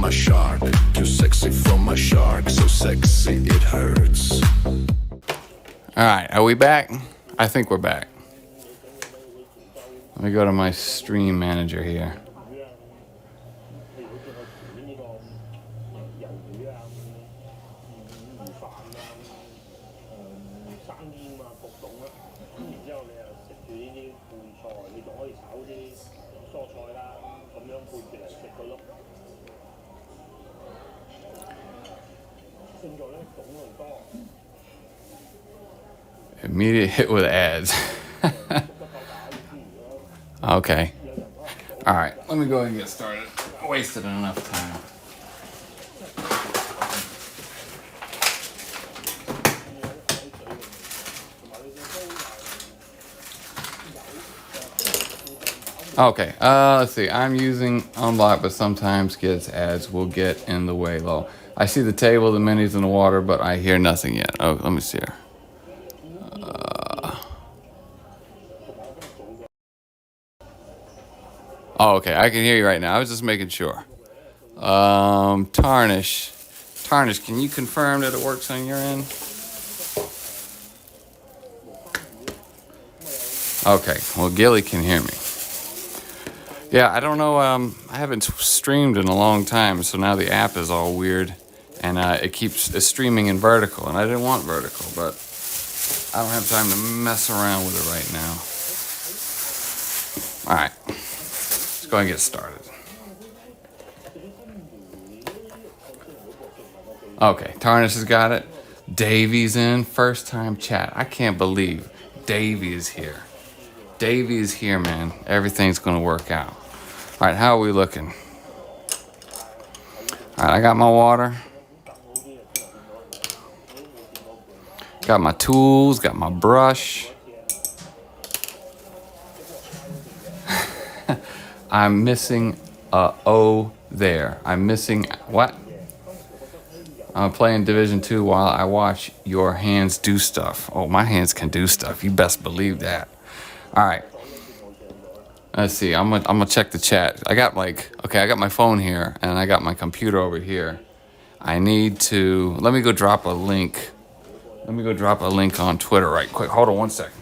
my shark. Too sexy for my shark. So sexy it hurts. All right, are we back? I think we're back. Let me go to my stream manager here. Immediate hit with ads. Okay. All right, let me go ahead and get started. I wasted enough time. Okay, let's see. I'm using Unblock, but sometimes ads will get in the way low. I see the table, the minis, and the water, but I hear nothing yet. Oh, let me see here. Oh, okay, I can hear you right now. I was just making sure. Tarnish. Tarnish, can you confirm that it works on your end? Okay, well, Gilly can hear me. Yeah, I don't know. I haven't streamed in a long time, so now the app is all weird, and it keeps streaming in vertical, and I didn't want vertical, but I don't have time to mess around with it right now. All right, let's go ahead and get started. Okay, Tarnish has got it. Davy's in, first time chat. I can't believe Davy is here. Davy is here, man. Everything's gonna work out. All right, how are we looking? All right, I got my water. Got my tools, got my brush. I'm missing a O there. I'm missing what? I'm playing Division 2 while I watch your hands do stuff. Oh, my hands can do stuff. You best believe that. All right. Let's see. I'm gonna check the chat. I got my phone here and I got my computer over here. I need to let me go drop a link. Let me go drop a link on Twitter right quick. Hold on one second.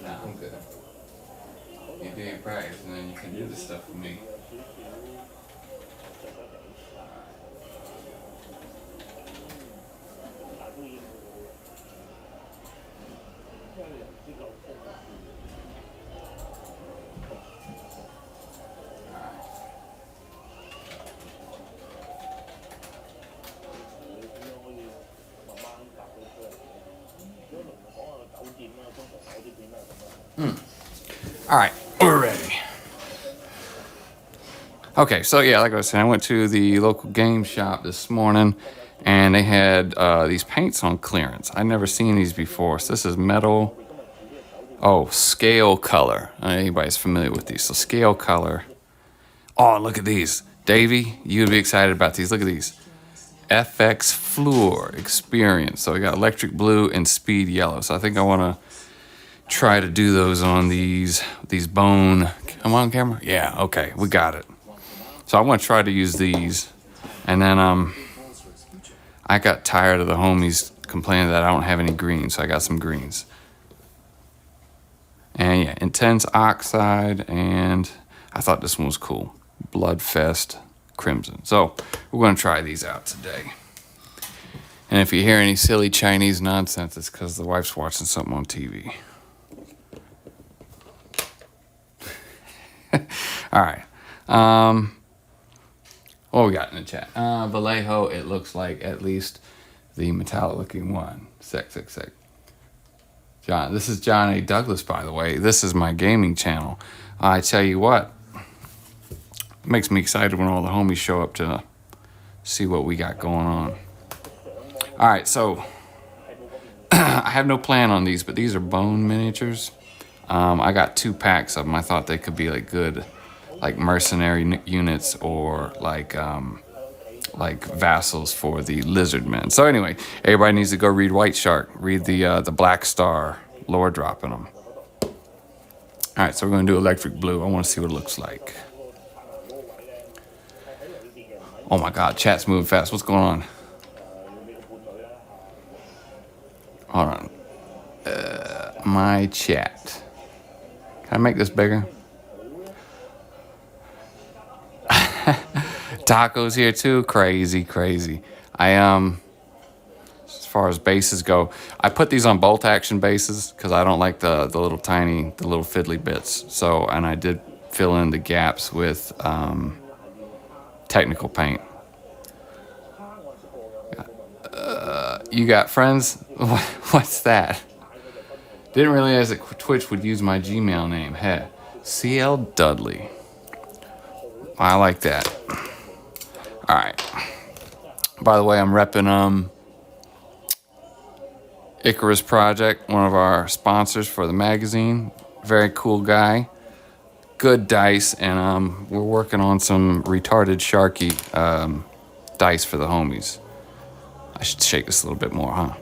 No, I'm good. You do your practice and then you can do the stuff for me. All right, we're ready. Okay, so yeah, like I was saying, I went to the local game shop this morning, and they had these paints on clearance. I'd never seen these before. So this is metal. Oh, scale color. Anybody's familiar with these? So scale color. Oh, look at these, Davey. You'd be excited about these. Look at these. FX Fluor Experience. So we got electric blue and speed yellow. So I think I want to try to do those on these bone. Am I on camera? Yeah, okay, we got it. So I want to try to use these, and then I got tired of the homies complaining that I don't have any greens, so I got some greens. And yeah, Intense Oxide, and I thought this one was cool. Bloodfest Crimson. So we're going to try these out today. And if you hear any silly Chinese nonsense, it's because the wife's watching something on TV. All right. What we got in the chat? Vallejo, it looks like at least the metallic looking one. Sick. John, this is John A. Douglas, by the way. This is my gaming channel. I tell you what, it makes me excited when all the homies show up to see what we got going on. All right, so I have no plan on these, but these are bone miniatures. I got 2 packs of them. I thought they could be like good like mercenary units or like vassals for the lizard men. So anyway, everybody needs to go read White Shark. Read the Black Star lore dropping them. All right, so we're gonna do Electric Blue. I want to see what it looks like. Oh my God, chat's moving fast. What's going on? Hold on. My chat. Can I make this bigger? Tacos here too. Crazy, crazy. As far as bases go, I put these on bolt action bases because I don't like the little tiny, the little fiddly bits. So, and I did fill in the gaps with technical paint. You got friends? What's that? Didn't realize that Twitch would use my Gmail name. Hey, CL Dudley. I like that. All right. By the way, I'm repping Icarus Project, one of our sponsors for the magazine. Very cool guy. Good dice, and we're working on some retarded Sharky dice for the homies. I should shake this a little bit more, huh?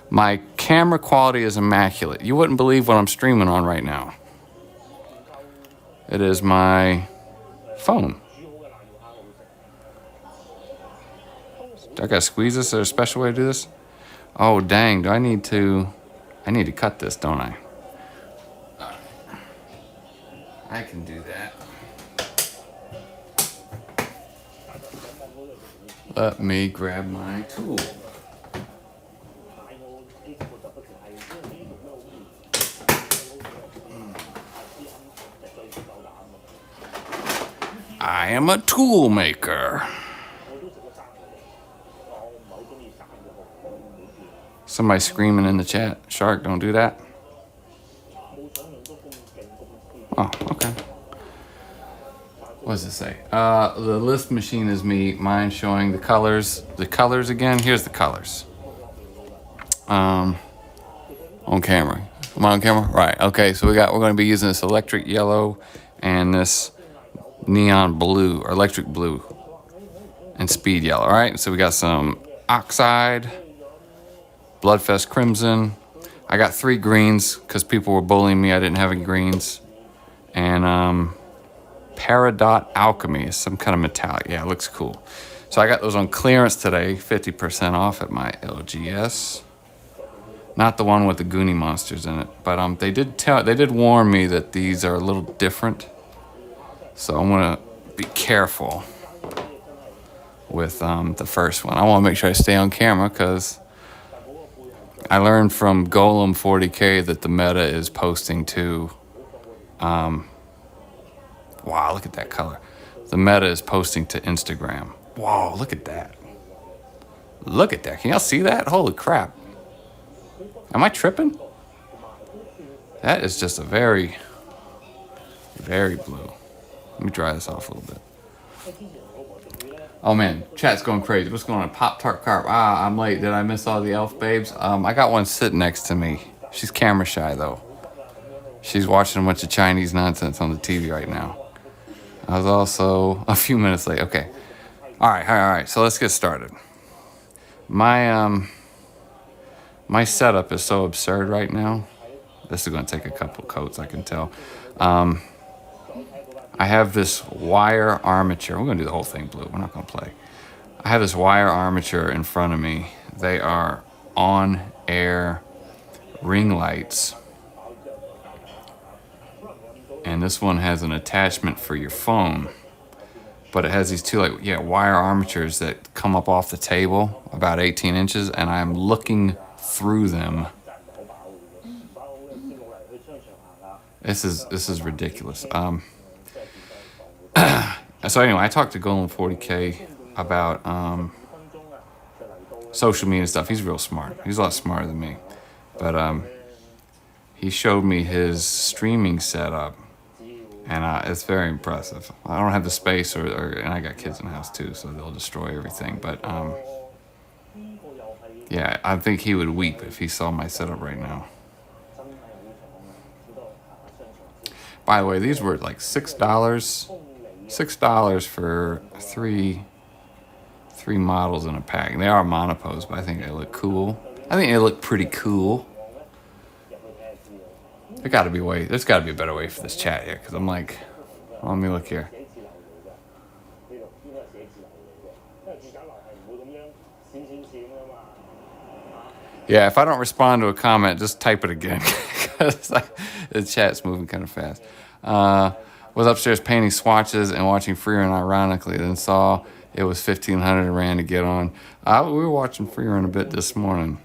My camera quality is immaculate. You wouldn't believe what I'm streaming on right now. It is my phone. Do I gotta squeeze this? Is there a special way to do this? Oh dang, I need to cut this, don't I? I can do that. Let me grab my tool. I am a tool maker. Somebody screaming in the chat. Shark, don't do that. Oh, okay. What does it say? The list machine is me. Mine showing the colors. The colors again. Here's the colors. On camera. Am I on camera? Right. Okay. So we're going to be using this electric yellow and this neon blue or electric blue and speed yellow. All right. So we got some oxide, Bloodfest crimson. I got 3 greens because people were bullying me. I didn't have any greens. And Peridot Alchemy is some kind of metallic. Yeah, it looks cool. So I got those on clearance today, 50% off at my LGS. Not the one with the Goonie monsters in it, but they did warn me that these are a little different. So I'm gonna be careful with the first one. I want to make sure I stay on camera because I learned from Golem 40K that the meta is posting to. Wow, look at that color. The meta is posting to Instagram. Wow, look at that. Look at that. Can y'all see that? Holy crap. Am I tripping? That is just a very, very blue. Let me dry this off a little bit. Oh man, chat's going crazy. What's going on? Pop-Tart Carp. I'm late. Did I miss all the elf babes? I got one sitting next to me. She's camera shy though. She's watching a bunch of Chinese nonsense on the TV right now. I was also a few minutes late. Okay. All right. So let's get started. My setup is so absurd right now. This is going to take a couple coats, I can tell. I have this wire armature. We're going to do the whole thing blue. We're not going to play. I have this wire armature in front of me. They are on-air ring lights. And this one has an attachment for your phone, but it has these 2 wire armatures that come up off the table about 18 inches, and I'm looking through them. This is ridiculous. So anyway, I talked to Golem 40K about social media stuff. He's real smart. He's a lot smarter than me, but he showed me his streaming setup. And it's very impressive. I don't have the space, and I got kids in the house too, so they'll destroy everything. But yeah, I think he would weep if he saw my setup right now. By the way, these were like $6 $6 for three models in a pack. They are monopose, but I think they look cool. I think they look pretty cool. There's got to be a better way for this chat here, because I'm like, well, let me look here. Yeah, if I don't respond to a comment, just type it again, because the chat's moving kind of fast. Was upstairs painting swatches and watching Freerun ironically, then saw it was 1500 and ran to get on. We were watching Freerun a bit this morning.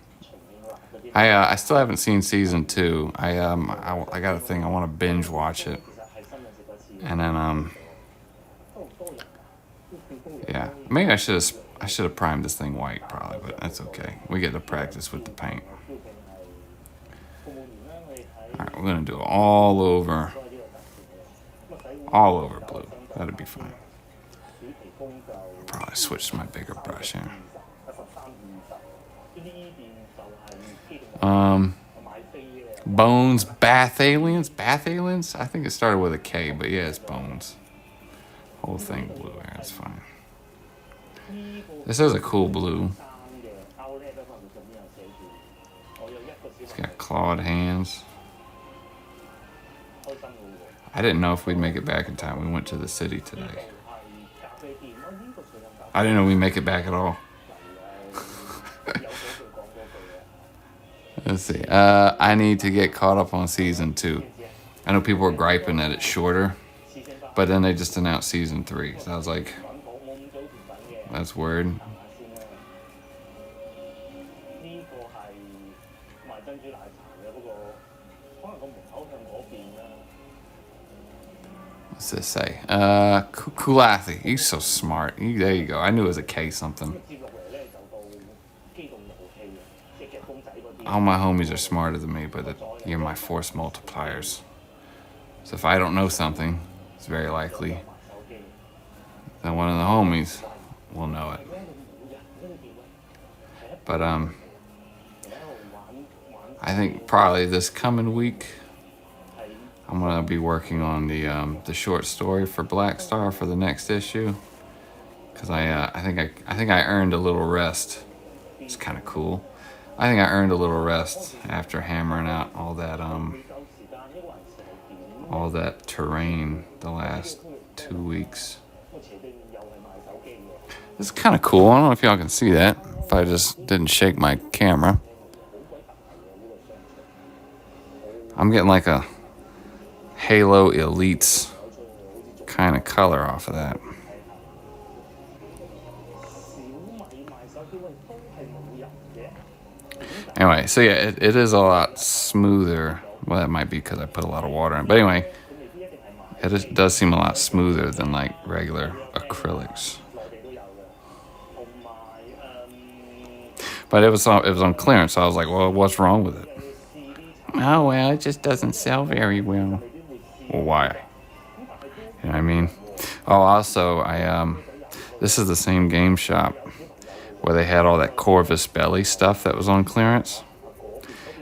I still haven't seen season 2. I got a thing, I want to binge watch it. And then yeah, maybe I should have primed this thing white probably, but that's okay. We get to practice with the paint. All right, we're gonna do it all over blue. That'd be fine. Probably switch to my bigger brush here. Bones Bath Aliens. I think it started with a K, but yeah, it's Bones. Whole thing blue here. That's fine. This is a cool blue. It's got clawed hands. I didn't know if we'd make it back in time. We went to the city today. I didn't know we'd make it back at all. Let's see. I need to get caught up on season 2. I know people were griping that it's shorter, but then they just announced season 3. So I was like, that's weird. What's this say? Kulathi. He's so smart. There you go. I knew it was a K something. All my homies are smarter than me, but you're my force multipliers. So if I don't know something, it's very likely that one of the homies will know it. But I think probably this coming week I'm gonna be working on the short story for Black Star for the next issue, because I think I earned a little rest. It's kind of cool. I think I earned a little rest after hammering out all that terrain the last 2 weeks. This is kind of cool. I don't know if y'all can see that, if I just didn't shake my camera. I'm getting like a Halo Elites kind of color off of that. Anyway, so yeah, it is a lot smoother. Well, that might be because I put a lot of water in. But anyway, it does seem a lot smoother than like regular acrylics. But it was on clearance, so I was like, well, what's wrong with it? Oh, well, it just doesn't sell very well. Well, why? You know what I mean? Oh, also, this is the same game shop where they had all that Corvus Belly stuff that was on clearance.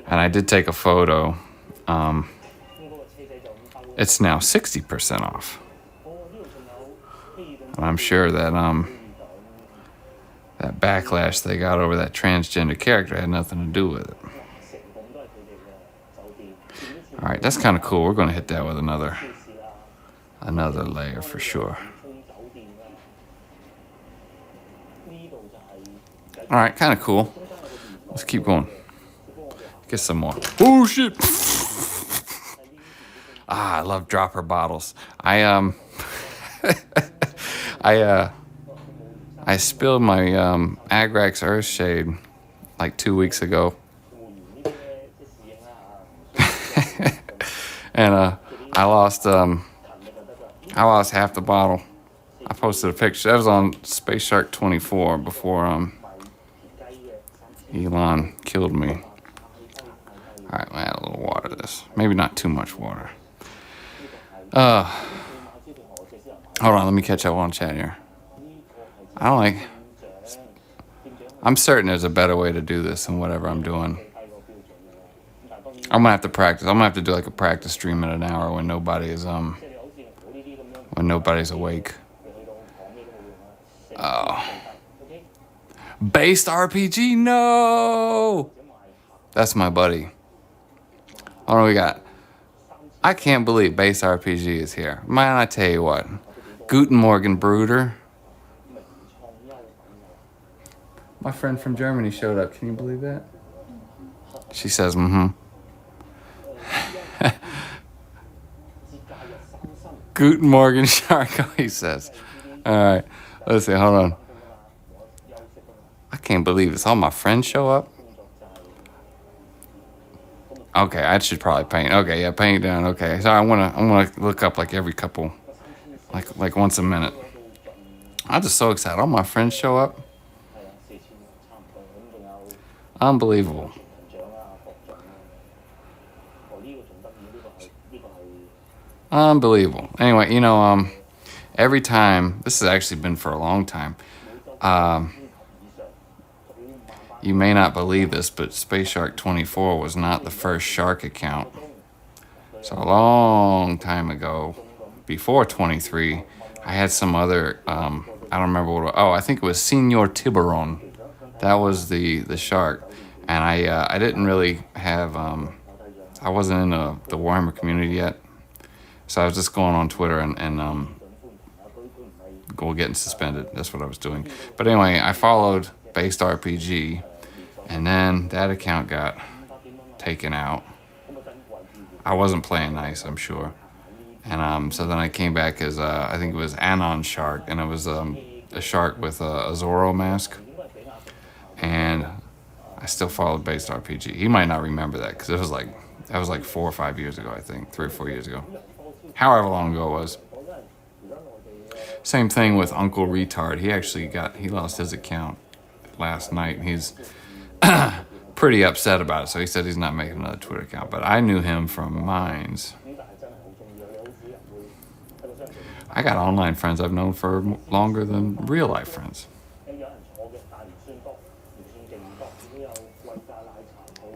And I did take a photo. It's now 60% off. And I'm sure that that backlash they got over that transgender character had nothing to do with it. All right, that's kind of cool. We're going to hit that with another layer for sure. All right, kind of cool. Let's keep going. Get some more. Oh shit! I love dropper bottles. I spilled my Agrax Earthshade like 2 weeks ago. And I lost half the bottle. I posted a picture. That was on Space Shark 24 before Elon killed me. All right, we'll add a little water to this. Maybe not too much water. Hold on, let me catch up on chat here. I'm certain there's a better way to do this than whatever I'm doing. I'm gonna have to practice. I'm gonna have to do like a practice stream in an hour when nobody is when nobody's awake. Oh. Based RPG? No! That's my buddy. What do we got? I can't believe Base RPG is here. Man, I tell you what. Guten Morgen, Bruder. My friend from Germany showed up. Can you believe that? She says, Guten Morgen, Sharko, he says. All right. Let's see. Hold on. I can't believe this. All my friends show up. Okay, I should probably paint. Okay, yeah, paint down. Okay, so I wanna look up like every couple, like once a minute. I'm just so excited. All my friends show up. Unbelievable. Unbelievable. Anyway, every time, this has actually been for a long time. You may not believe this, but Space Shark 24 was not the first shark account. So a long time ago, before 23, I had some other, I don't remember what, I think it was Senor Tiburon. That was the shark. And I didn't really have, I wasn't in the Warhammer community yet. So I was just going on Twitter and getting suspended. That's what I was doing. But anyway, I followed Based RPG, and then that account got taken out. I wasn't playing nice, I'm sure. And so then I came back as, I think it was Anon Shark, and it was a shark with a Zorro mask. And I still followed Based RPG. He might not remember that, because that was like 4 or 5 years ago, I think, 3 or 4 years ago. However long ago it was. Same thing with Uncle Retard. He lost his account last night. He's pretty upset about it, so he said he's not making another Twitter account. But I knew him from Mines. I got online friends I've known for longer than real life friends.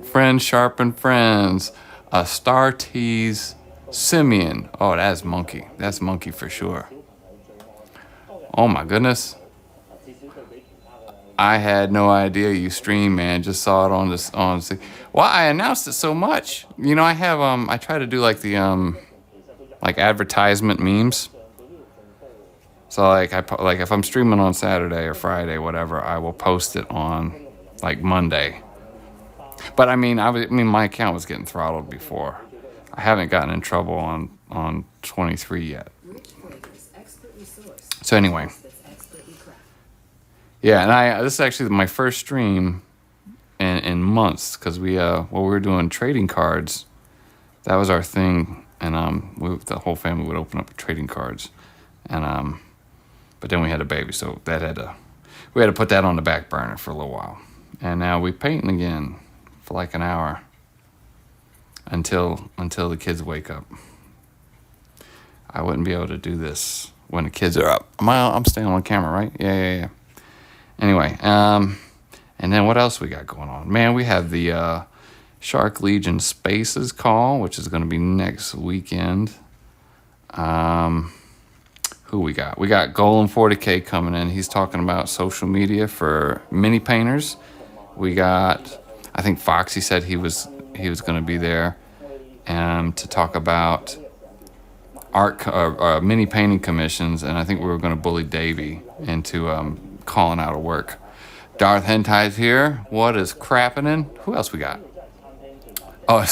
Friends sharpen friends. A Star Tease Simeon. Oh, that's Monkey. That's Monkey for sure. Oh my goodness. I had no idea you stream, man. Just saw it on this Well, I announced it so much. I have I try to do like the like advertisement memes. So like if I'm streaming on Saturday or Friday, whatever, I will post it on like Monday. But I mean my account was getting throttled before. I haven't gotten in trouble on 23 yet. So anyway. Yeah, and this is actually my first stream in months, because we were doing trading cards. That was our thing, and the whole family would open up trading cards, and but then we had a baby, so we had to put that on the back burner for a little while, and now we painting again for like an hour until the kids wake up. I wouldn't be able to do this when the kids are up. I'm staying on camera, right? Yeah. Anyway, and then what else we got going on? Man, we have the Shark Legion Spaces call, which is going to be next weekend. Who we got? We got Golem 40K coming in. He's talking about social media for mini painters. We got, I think Foxy said he was going to be there to talk about art mini painting commissions, and I think we were going to bully Davey into calling out of work. Darth Hentai's here. What is crappening? Who else we got? Oh,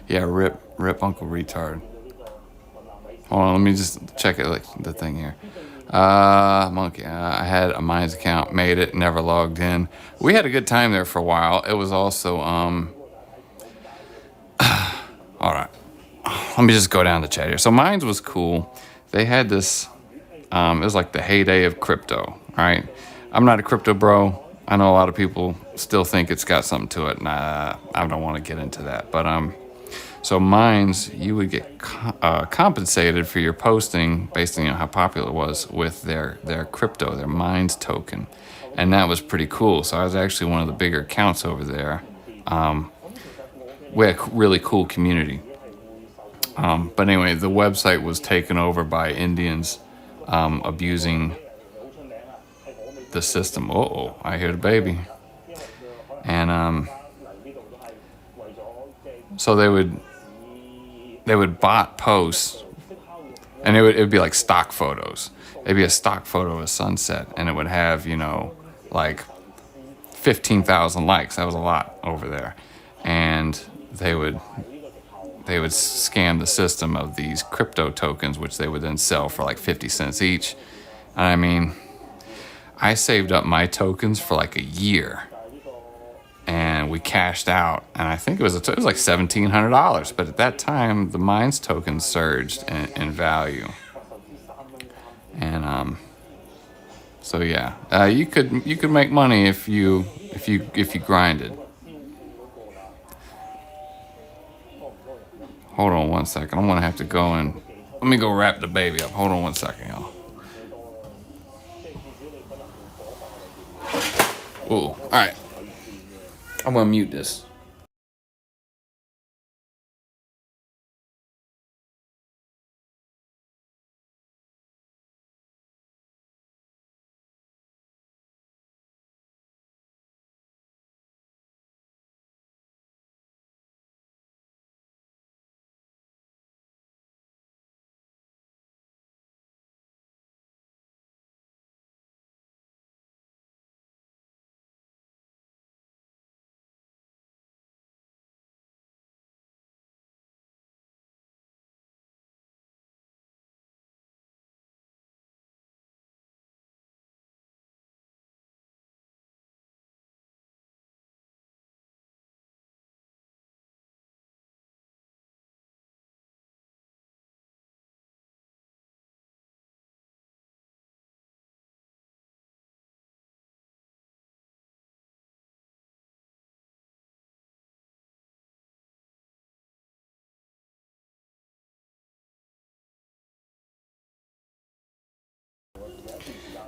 yeah, rip Uncle Retard. Hold on, let me just check it, like the thing here. Monkey. I had a Mines account, made it, never logged in. We had a good time there for a while. It was also all right. Let me just go down the chat here. So Mines was cool. They had this. It was like the heyday of crypto. Right? I'm not a crypto bro. I know a lot of people still think it's got something to it. Nah, I don't want to get into that. But so Mines, you would get compensated for your posting based on how popular it was with their crypto, their Mines token, and that was pretty cool. So I was actually one of the bigger accounts over there. We had a really cool community. But anyway, the website was taken over by Indians abusing the system. Oh, I hear the baby. And so they would bot posts, and it would be like stock photos. It'd be a stock photo of a sunset, and it would have, like 15,000 likes. That was a lot over there. And they would scam the system of these crypto tokens, which they would then sell for like 50 cents each. And I mean, I saved up my tokens for like a year, and we cashed out, and I think it was like $1,700. But at that time, the Mines tokens surged in value, and so yeah, you could make money if you grinded. Hold on one second. I'm gonna have to go and let me go wrap the baby up. Hold on one second, y'all. Ooh, all right. I'm gonna mute this.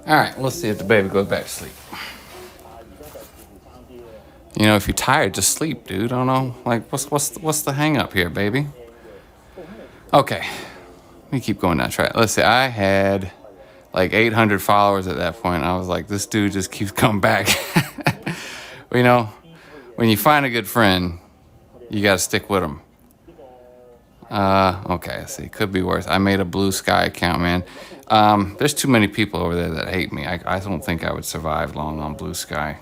All right, let's see if the baby goes back to sleep. If you're tired, just sleep, dude. I don't know. Like, what's the hang up here, baby? Okay, let me keep going down track. Let's see. I had like 800 followers at that point. I was like, this dude just keeps coming back. When you find a good friend, you gotta stick with him. Okay, let's see. Could be worse. I made a Blue Sky account, man. There's too many people over there that hate me. I don't think I would survive long on Blue Sky.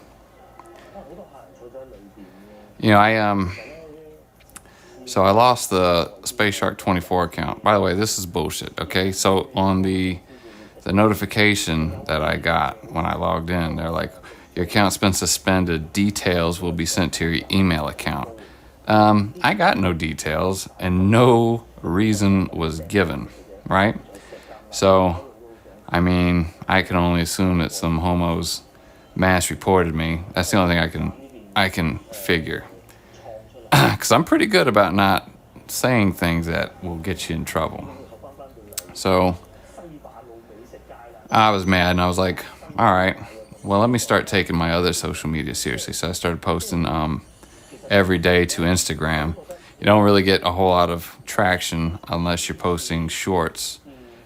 So I lost the Space Shark 24 account. By the way, this is bullshit, okay? So on the notification that I got when I logged in, they're like, your account's been suspended. Details will be sent to your email account. I got no details, and no reason was given, right? So, I mean, I can only assume that some homos mass reported me. That's the only thing I can figure. Because I'm pretty good about not saying things that will get you in trouble. So, I was mad, and I was like, all right, well, let me start taking my other social media seriously. So I started posting every day to Instagram. You don't really get a whole lot of traction unless you're posting shorts,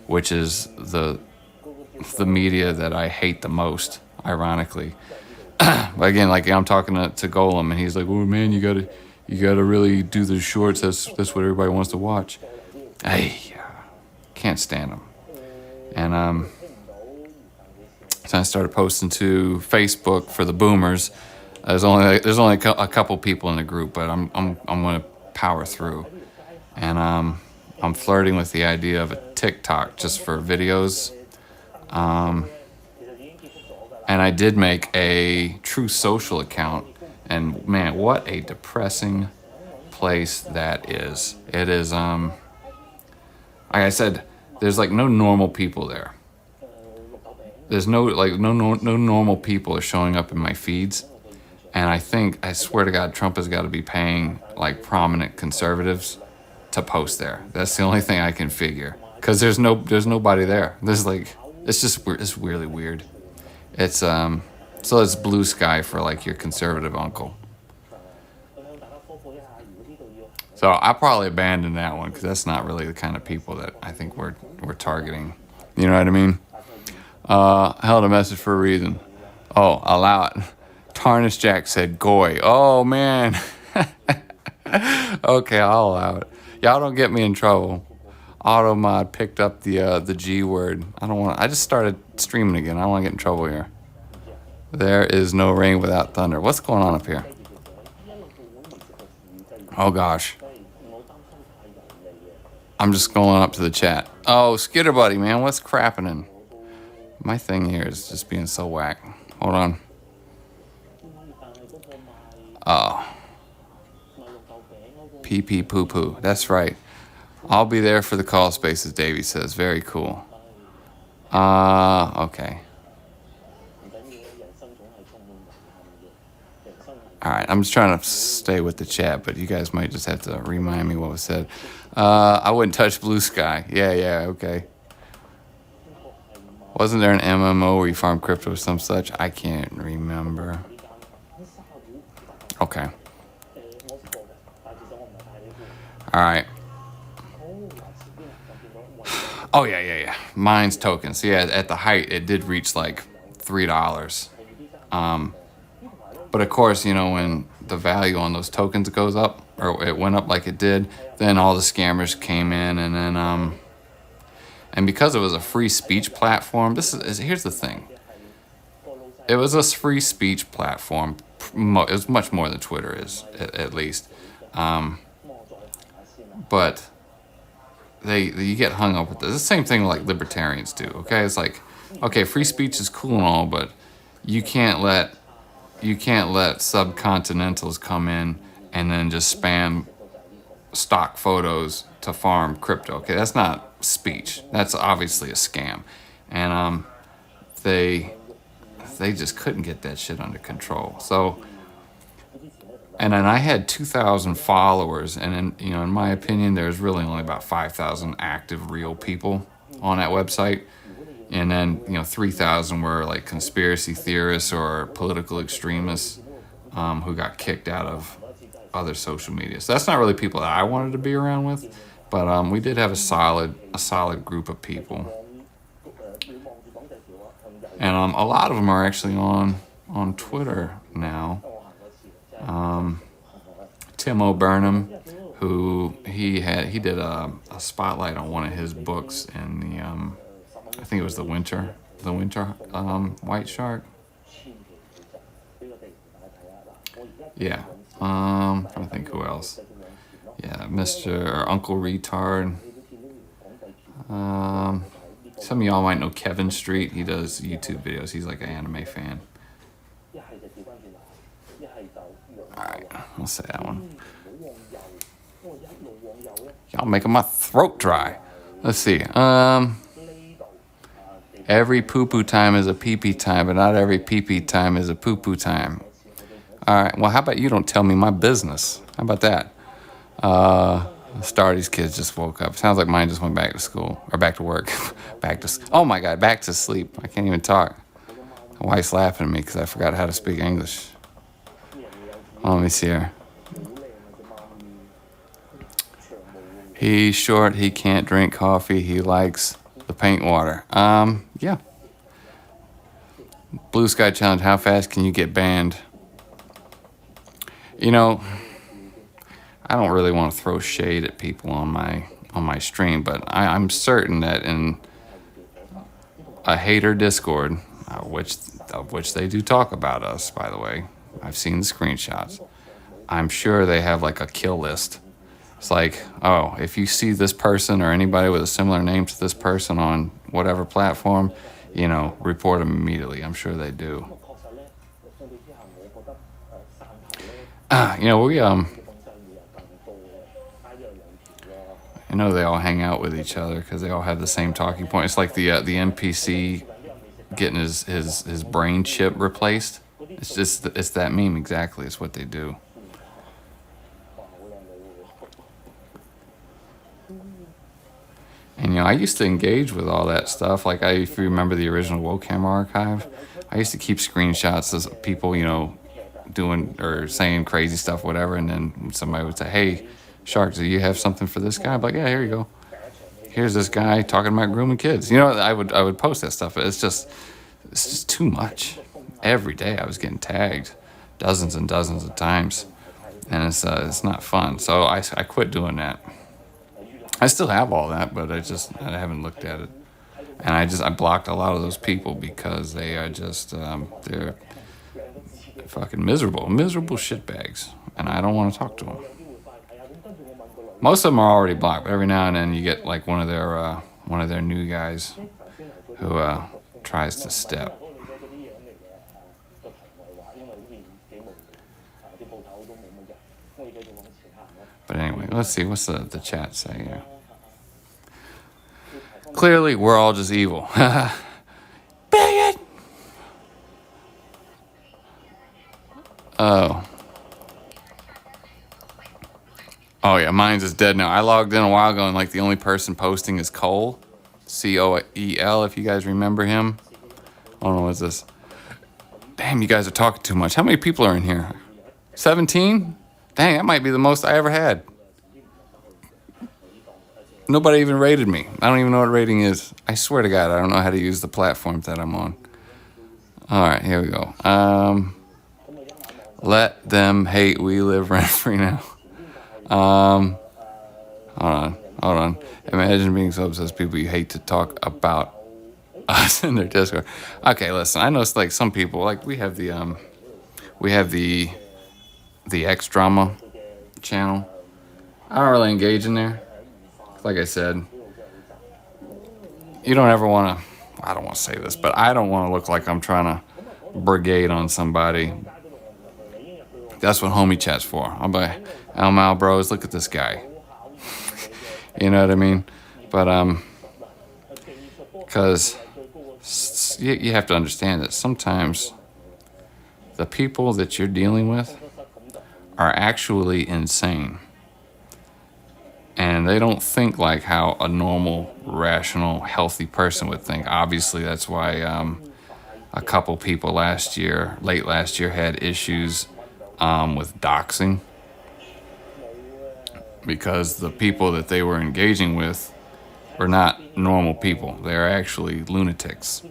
which is the media that I hate the most, ironically. But again, like I'm talking to Golem, and he's like, "Oh man, you gotta really do the shorts. That's what everybody wants to watch." I can't stand them. And so I started posting to Facebook for the boomers. There's only a couple people in the group, but I'm going to power through. And I'm flirting with the idea of a TikTok just for videos. And I did make a True Social account, and man, what a depressing place that is. It is like I said, there's like no normal people there. There's no normal people are showing up in my feeds. And I swear to God, Trump has got to be paying like prominent conservatives to post there. That's the only thing I can figure. Because there's nobody there. It's really weird. It's so it's Blue Sky for like your conservative uncle. So I probably abandoned that one because that's not really the kind of people that I think we're targeting. You know what I mean? Held a message for a reason. Oh, allow it. Tarnish Jack said goy. Oh man. Okay, I'll allow it. Y'all don't get me in trouble. Automod picked up the G word. I just started streaming again. I don't want to get in trouble here. There is no rain without thunder. What's going on up here? Oh gosh. I'm just going up to the chat. Oh, Skitter Buddy, man, what's crapping? My thing here is just being so whack. Hold on. Oh. Pee pee poo poo. That's right. I'll be there for the call spaces, Davey says. Very cool. Okay. Alright, I'm just trying to stay with the chat, but you guys might just have to remind me what was said. I wouldn't touch Blue Sky. Yeah, okay. Wasn't there an MMO where you farm crypto or some such? I can't remember. Okay. Alright. Oh, yeah. Mines tokens. Yeah, at the height, it did reach like $3. But of course, when the value on those tokens goes up, or it went up like it did, then all the scammers came in, and then and because it was a free speech platform, here's the thing. It was a free speech platform. It was much more than Twitter is, at least. But you get hung up with this. It's the same thing like libertarians do. Okay, it's like, okay, free speech is cool and all, but you can't let subcontinentals come in and then just spam stock photos to farm crypto. Okay, that's not speech. That's obviously a scam, and they just couldn't get that shit under control. So, and then I had 2,000 followers, and in my opinion, there's really only about 5,000 active real people on that website. And then, 3,000 were like conspiracy theorists or political extremists who got kicked out of other social media. So that's not really people that I wanted to be around with, but we did have a solid group of people. And a lot of them are actually on Twitter now. Tim O'Burnham, who he did a spotlight on one of his books in the I think it was the winter white shark. Yeah. Trying to think who else. Yeah, Mr. Uncle Retard. Some of y'all might know Kevin Street. He does YouTube videos. He's like an anime fan. Alright, we'll say that one. Y'all making my throat dry. Let's see. Every poo-poo time is a pee-pee time, but not every pee-pee time is a poo-poo time. Alright, well, how about you don't tell me my business? How about that? Stardy's kids just woke up. Sounds like mine just went back to school. Or back to work. Oh my God, back to sleep. I can't even talk. My wife's laughing at me because I forgot how to speak English. Let me see here. He's short. He can't drink coffee. He likes the paint water. Yeah. Blue Sky Challenge. How fast can you get banned? I don't really want to throw shade at people on my stream, but I'm certain that in a hater Discord, of which they do talk about us, by the way. I've seen the screenshots. I'm sure they have like a kill list. It's like, oh, if you see this person or anybody with a similar name to this person on whatever platform, report them immediately. I'm sure they do. I know they all hang out with each other because they all have the same talking point. It's like the NPC getting his brain chip replaced. It's that meme exactly. It's what they do. And I used to engage with all that stuff. Like if you remember the original WoCam archive, I used to keep screenshots of people, doing or saying crazy stuff, whatever. And then somebody would say, "Hey, Shark, do you have something for this guy? I'm like, yeah, here you go. Here's this guy talking about grooming kids. You know, I would post that stuff. It's just too much. Every day I was getting tagged dozens and dozens of times, and it's not fun. So I quit doing that. I still have all that, but I haven't looked at it. And I blocked a lot of those people because they are just they're fucking miserable shitbags, and I don't want to talk to them. Most of them are already blocked, but every now and then you get like one of their new guys who tries to step. But anyway, let's see what's the chat say here. Clearly, we're all just evil. Bigot! Oh. Oh, yeah, mine's is dead now. I logged in a while ago, and like the only person posting is Cole. Coel, if you guys remember him. I don't know, what's this? Damn, you guys are talking too much. How many people are in here? 17? Dang, that might be the most I ever had. Nobody even rated me. I don't even know what rating is. I swear to God, I don't know how to use the platforms that I'm on. All right, here we go. Let them hate. We live rent free now. Hold on. Imagine being so obsessed people you hate to talk about us in their Discord. Okay, listen. I know it's like some people, like we have the X Drama channel. I don't really engage in there. Like I said, you don't ever want to, I don't want to say this, but I don't want to look like I'm trying to brigade on somebody. That's what homie chat's for. I'm like, Mal bros, look at this guy. You know what I mean? But, because you have to understand that sometimes the people that you're dealing with are actually insane. And they don't think like how a normal, rational, healthy person would think. Obviously, that's why a couple people late last year, had issues with doxing. Because the people that they were engaging with were not normal people. They're actually lunatics.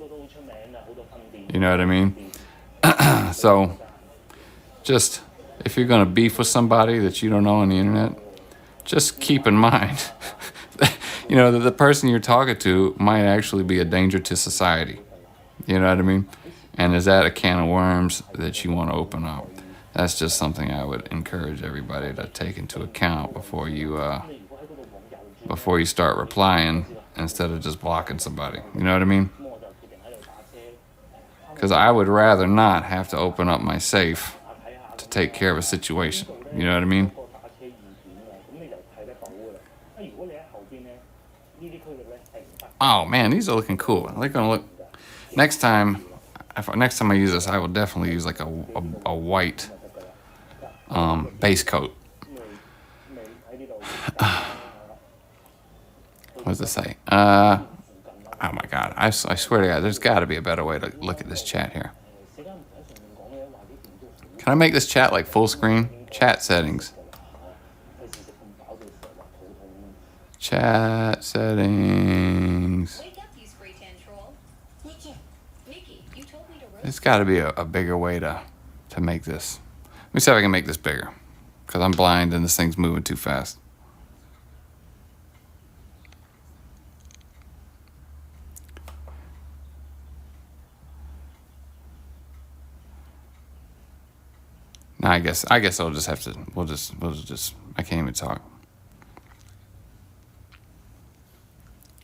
You know what I mean? So, just, if you're going to beef with somebody that you don't know on the internet, just keep in mind, you know, that the person you're talking to might actually be a danger to society. You know what I mean? And is that a can of worms that you want to open up? That's just something I would encourage everybody to take into account before you start replying instead of just blocking somebody. You know what I mean? Because I would rather not have to open up my safe to take care of a situation. You know what I mean? Oh man, these are looking cool. They're gonna look. Next time I use this, I will definitely use like a white base coat. What does it say? Oh my God, I swear to God, there's got to be a better way to look at this chat here. Can I make this chat like full screen? Chat settings. Chat settings. There's got to be a bigger way to make this. Let me see if I can make this bigger. Because I'm blind and this thing's moving too fast. Now I guess I'll just have to. We'll just. I can't even talk.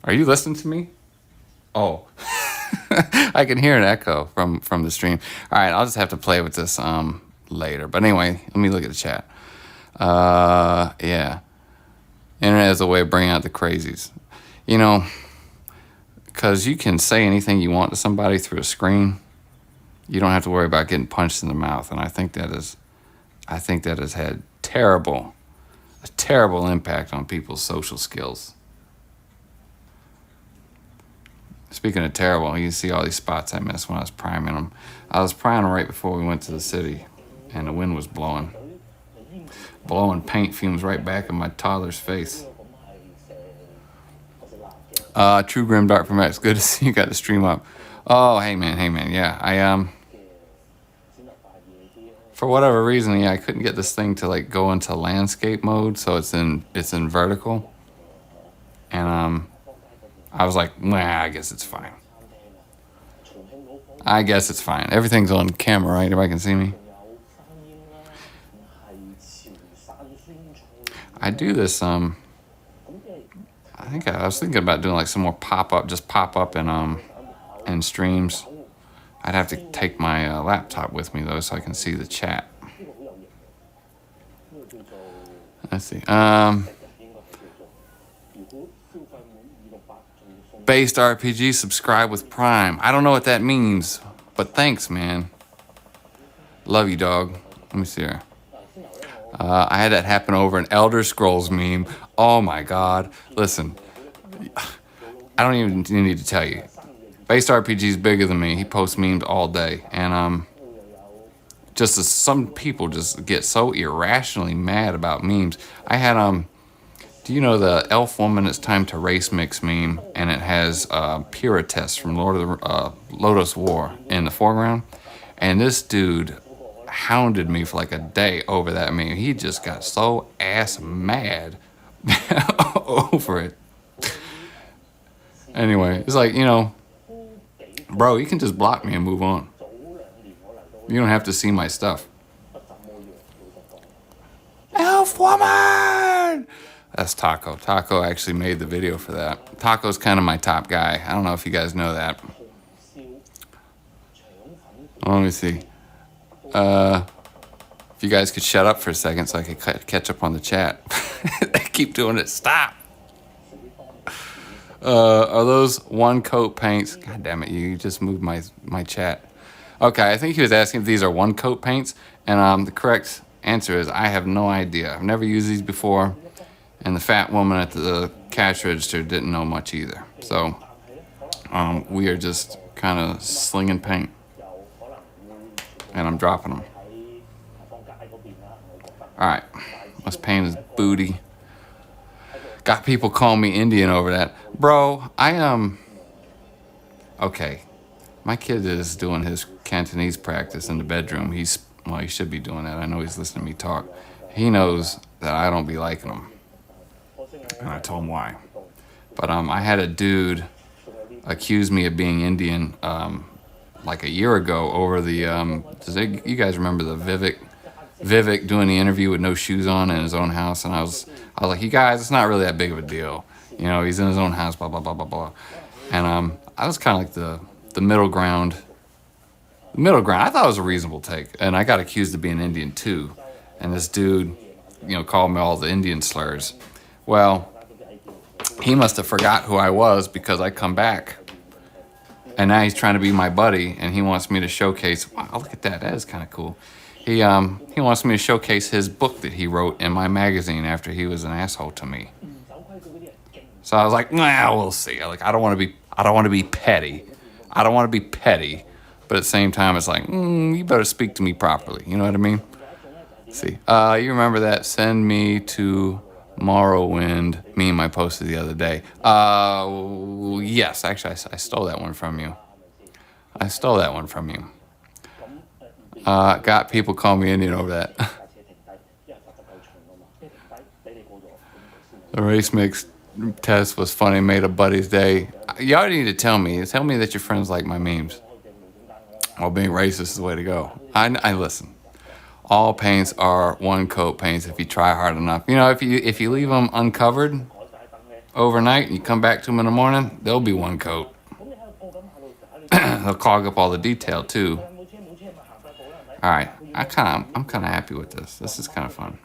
Are you listening to me? Oh, I can hear an echo from the stream. All right, I'll just have to play with this later. But anyway, let me look at the chat. Yeah, internet is a way of bringing out the crazies. You know, because you can say anything you want to somebody through a screen. You don't have to worry about getting punched in the mouth, and I think that has had a terrible impact on people's social skills. Speaking of terrible, you can see all these spots I missed when I was priming them. I was priming right before we went to the city, and the wind was blowing. blowing paint fumes right back in my toddler's face. True Grim Dark from X. Good to see you got the stream up. Oh, hey man. Yeah, for whatever reason, yeah, I couldn't get this thing to like go into landscape mode, so it's in vertical. And I was like, nah, I guess it's fine. Everything's on camera, right? Everybody can see me. I do this. I think I was thinking about doing like some more pop up in streams. I'd have to take my laptop with me though, so I can see the chat. Let's see. Based RPG, subscribe with Prime. I don't know what that means, but thanks, man. Love you, dog. Let me see here. I had that happen over an Elder Scrolls meme. Oh my God. Listen, I don't even need to tell you. Based RPG is bigger than me. He posts memes all day. And just as some people just get so irrationally mad about memes. I had do you know the elf woman It's Time to Race Mix meme? And it has Pyrrhotess from Lord of the Lotus War in the foreground. And this dude hounded me for like a day over that meme. He just got so ass mad over it. Anyway, it's like, bro, you can just block me and move on. You don't have to see my stuff. Elf woman! That's Taco. Taco actually made the video for that. Taco's kind of my top guy. I don't know if you guys know that. Let me see. If you guys could shut up for a second so I could catch up on the chat. They keep doing it. Stop. Are those one coat paints? God damn it, you just moved my chat. Okay, I think he was asking if these are one coat paints. And the correct answer is I have no idea. I've never used these before. And the fat woman at the cash register didn't know much either. So we are just kind of slinging paint. And I'm dropping them. Alright, let's paint his booty. Got people calling me Indian over that. Bro, okay. My kid is doing his Cantonese practice in the bedroom. He should be doing that. I know he's listening to me talk. He knows that I don't be liking him. And I told him why. But I had a dude accuse me of being Indian like a year ago over the you guys remember the Vivek doing the interview with no shoes on in his own house, and I was like, you guys, it's not really that big of a deal. He's in his own house, blah blah blah blah blah. And I was kind of like the middle ground. I thought it was a reasonable take, and I got accused of being Indian too. And this dude, called me all the Indian slurs. Well, he must have forgot who I was because I come back. And now he's trying to be my buddy, and he wants me to showcase. Wow, look at that. That is kind of cool. He wants me to showcase his book that he wrote in my magazine after he was an asshole to me. So I was like, nah, we'll see. I don't want to be petty. I don't want to be petty, but at the same time, it's like, you better speak to me properly. You know what I mean? Let's see. You remember that? Send me to Morrowind meme I posted the other day. Yes, actually, I stole that one from you. Got people calling me Indian over that. The race mix test was funny, made a buddy's day. You already need to tell me. Tell me that your friends like my memes. Well, being racist is the way to go. I listen. All paints are one coat paints if you try hard enough. If you leave them uncovered overnight and you come back to them in the morning, they'll be one coat. They'll clog up all the detail too. All right, I'm kind of happy with this. This is kind of fun.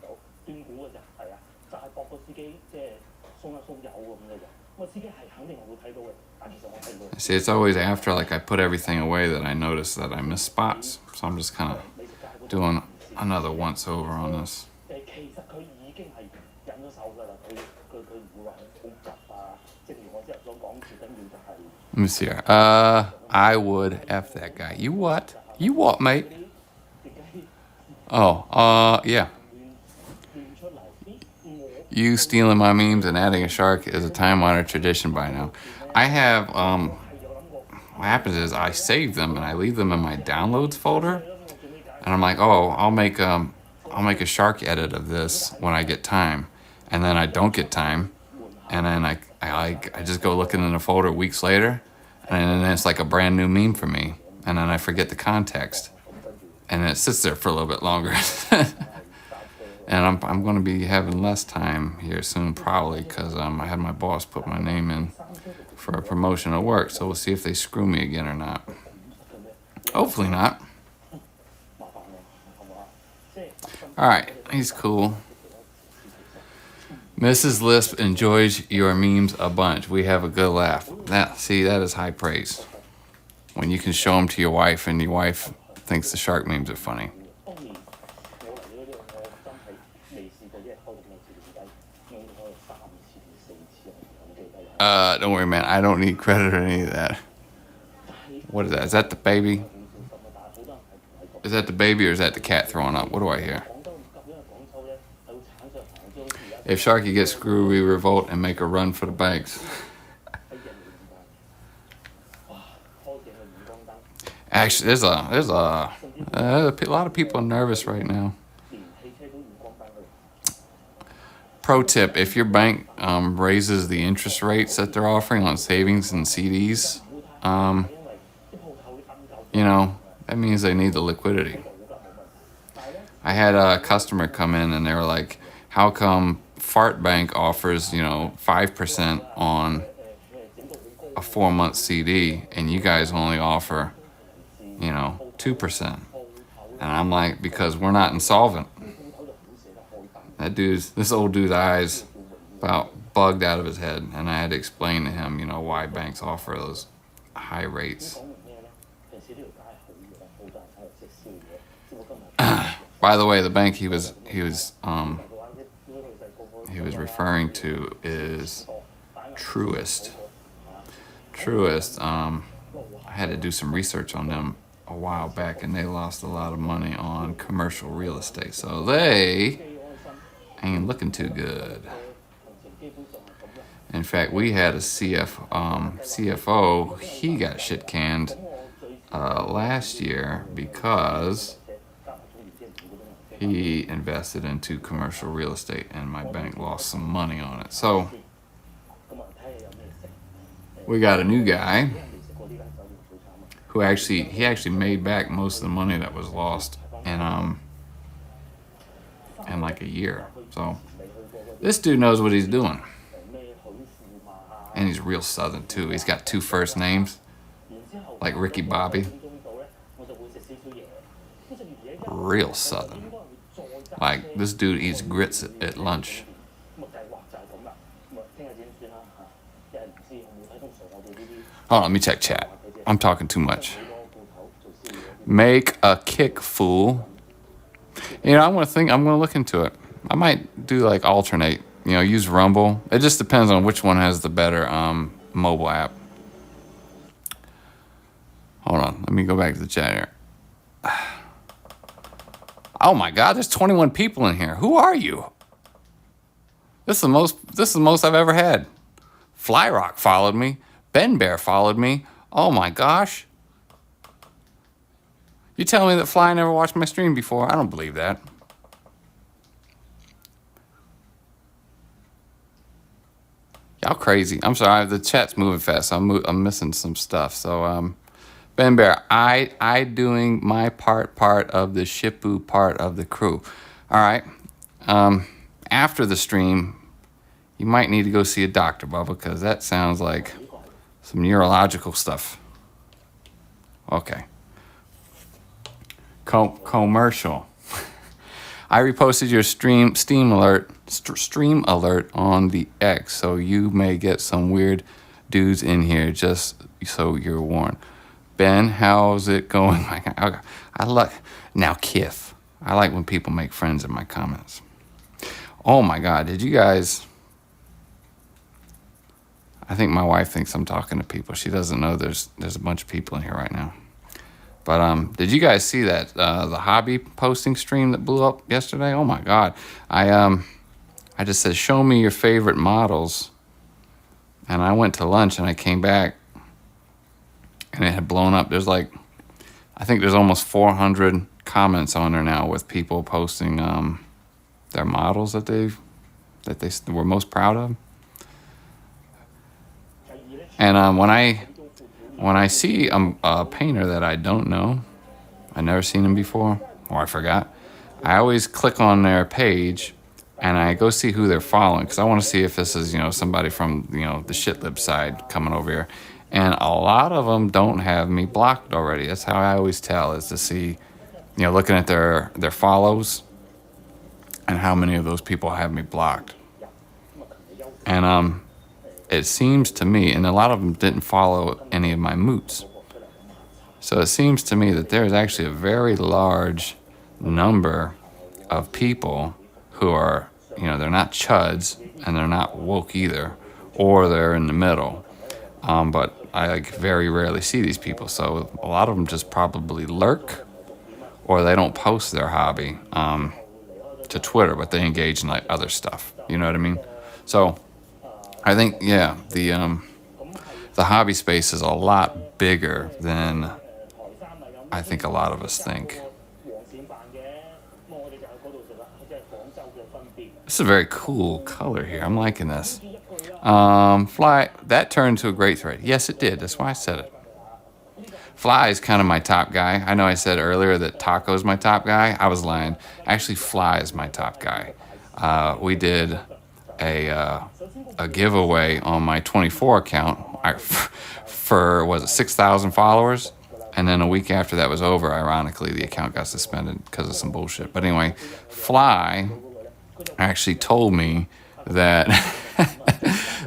See, it's always after I put everything away that I notice that I miss spots. So I'm just kind of doing another once over on this. Let me see here. I would F that guy. You what? You what, mate? Oh, yeah. You stealing my memes and adding a shark is a time-honored tradition by now. I have, what happens is I save them and I leave them in my downloads folder. And I'm like, oh, I'll make a shark edit of this when I get time. And then I don't get time. And then I just go looking in the folder weeks later. And then it's like a brand new meme for me. And then I forget the context. And it sits there for a little bit longer. And I'm going to be having less time here soon, probably, because I had my boss put my name in for a promotion at work. So we'll see if they screw me again or not. Hopefully not. All right, he's cool. Mrs. Lisp enjoys your memes a bunch. We have a good laugh. That is high praise. When you can show them to your wife and your wife thinks the shark memes are funny. Don't worry, man. I don't need credit or any of that. What is that? Is that the baby? Is that the baby or is that the cat throwing up? What do I hear? If Sharky gets screwed, we revolt and make a run for the banks. Actually, there's a lot of people nervous right now. Pro tip, if your bank raises the interest rates that they're offering on savings and CDs, that means they need the liquidity. I had a customer come in and they were like, how come Fart Bank offers, 5% on a 4-month CD and you guys only offer, 2%? And I'm like, because we're not insolvent. This old dude's eyes about bugged out of his head, and I had to explain to him, why banks offer those high rates. By the way, the bank he was referring to is Truist. Truist, I had to do some research on them a while back, and they lost a lot of money on commercial real estate, so they ain't looking too good. In fact, we had a CFO. He got shit canned last year because he invested into commercial real estate, and my bank lost some money on it. So we got a new guy who actually made back most of the money that was lost in like a year. So this dude knows what he's doing. And he's real Southern too. He's got 2 first names, like Ricky Bobby. Real Southern. Like, this dude eats grits at lunch. Hold on, let me check chat. I'm talking too much. Make a kick, fool. I'm gonna look into it. I might do like alternate, use Rumble. It just depends on which one has the better mobile app. Hold on, let me go back to the chat here. Oh my God, there's 21 people in here. Who are you? This is the most I've ever had. Flyrock followed me. Ben Bear followed me. Oh my gosh. You telling me that Fly never watched my stream before? I don't believe that. Y'all crazy. I'm sorry, the chat's moving fast. So I'm missing some stuff. So Ben Bear, I doing my part of the Shippu part of the crew. All right. After the stream, you might need to go see a doctor, Bubba, because that sounds like some neurological stuff. Okay. Commercial. I reposted your stream alert on the X, so you may get some weird dudes in here, just so you're warned. Ben, how's it going? Kith. I like when people make friends in my comments. Oh my God, did you guys... I think my wife thinks I'm talking to people. She doesn't know there's a bunch of people in here right now. But did you guys see that the hobby posting stream that blew up yesterday? Oh my God. I I just said, show me your favorite models. And I went to lunch and I came back and it had blown up. There's like, I think there's almost 400 comments on there now with people posting their models that they were most proud of. And when I see a painter that I don't know, I've never seen him before, or I forgot, I always click on their page and I go see who they're following, because I want to see if this is, somebody from, the shitlib side coming over here. And a lot of them don't have me blocked already. That's how I always tell, is to see, looking at their follows and how many of those people have me blocked. And it seems to me, and a lot of them didn't follow any of my moots. So it seems to me that there's actually a very large number of people who are, they're not chuds and they're not woke either, or they're in the middle. But I very rarely see these people. So a lot of them just probably lurk, or they don't post their hobby to Twitter, but they engage in like other stuff. You know what I mean? So I think, yeah, the hobby space is a lot bigger than I think a lot of us think. This is a very cool color here. I'm liking this. Fly, that turned into a great thread. Yes, it did. That's why I said it. Fly is kind of my top guy. I know I said earlier that Taco is my top guy. I was lying. Actually, Fly is my top guy. We did a giveaway on my 24 account for, was it 6,000 followers? And then a week after that was over, ironically, the account got suspended because of some bullshit. But anyway, Fly actually told me that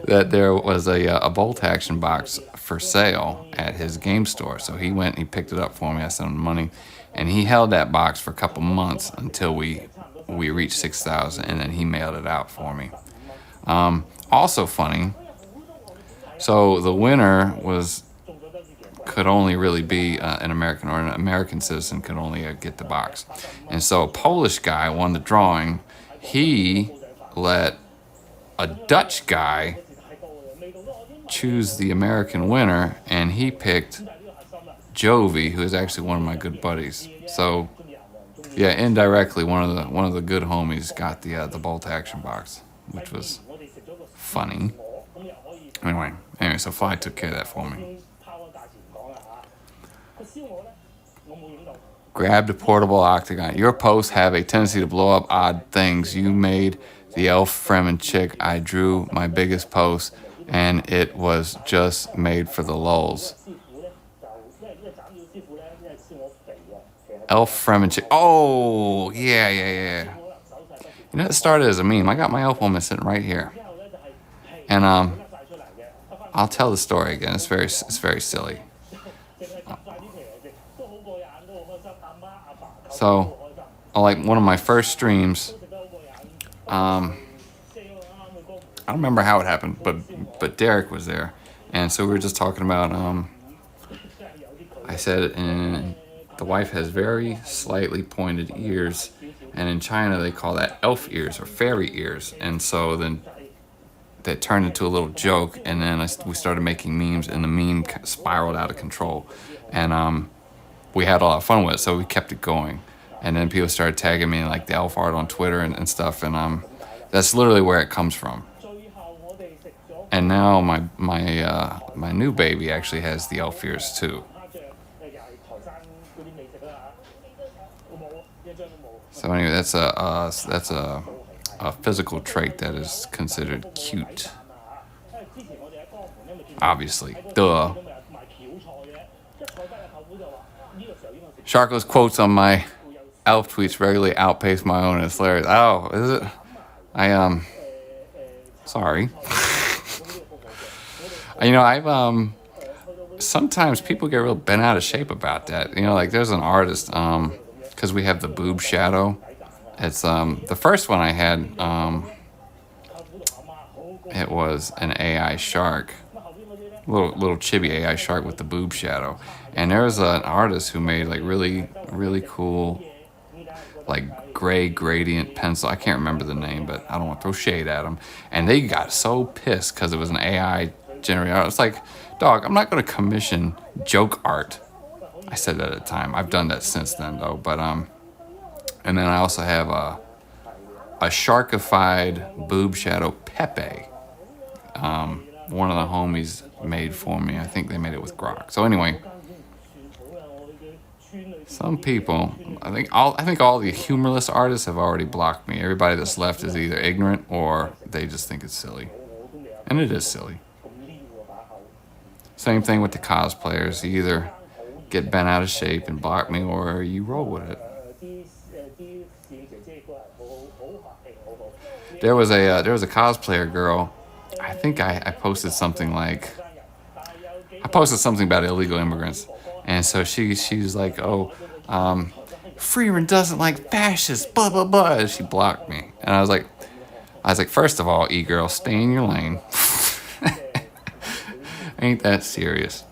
that there was a bolt action box for sale at his game store. So he went and he picked it up for me. I sent him the money. And he held that box for a couple months until we reached 6,000, and then he mailed it out for me. Also funny, so the winner could only really be an American, or an American citizen could only get the box. And so a Polish guy won the drawing. He let a Dutch guy choose the American winner, and he picked Jovi, who is actually one of my good buddies. So yeah, indirectly one of the good homies got the bolt action box, which was funny. Anyway, so Fly took care of that for me. Grabbed a portable octagon. Your posts have a tendency to blow up odd things. You made the elf Fremen chick I drew my biggest post, and it was just made for the lulz. Elf Fremen chick. Oh, yeah. It started as a meme. I got my elf woman sitting right here. And I'll tell the story again. It's very silly. So, like one of my first streams, I don't remember how it happened, but Derek was there, and so we were just talking about. I said, and the wife has very slightly pointed ears, and in China they call that elf ears or fairy ears, and so then that turned into a little joke, and then we started making memes, and the meme spiraled out of control, and we had a lot of fun with it, so we kept it going. And then people started tagging me in like the elf art on Twitter and stuff, and that's literally where it comes from. And now my new baby actually has the elf ears too. So anyway, that's a physical trait that is considered cute. Obviously, duh. Sharko's quotes on my elf tweets regularly outpace my own. It's hilarious. Oh, is it? Sorry. I've sometimes people get real bent out of shape about that. Like there's an artist, because we have the boob shadow. It's the first one I had. It was an AI shark, little chibi AI shark with the boob shadow. And there was an artist who made like really, really cool like gray gradient pencil. I can't remember the name, but I don't want to throw shade at them. And they got so pissed because it was an AI generated art. It's like, dog, I'm not going to commission joke art. I said that at the time. I've done that since then though. But and then I also have a sharkified boob shadow Pepe. One of the homies made for me. I think they made it with Grok. So anyway, some people, I think all the humorless artists have already blocked me. Everybody that's left is either ignorant or they just think it's silly. And it is silly. Same thing with the cosplayers. You either get bent out of shape and block me or you roll with it. There was a cosplayer girl. I think I posted something like, I posted something about illegal immigrants, and so she's like, oh, Freeman doesn't like fascists, blah blah blah. And she blocked me, and I was like, first of all, e-girl, stay in your lane. Ain't that serious?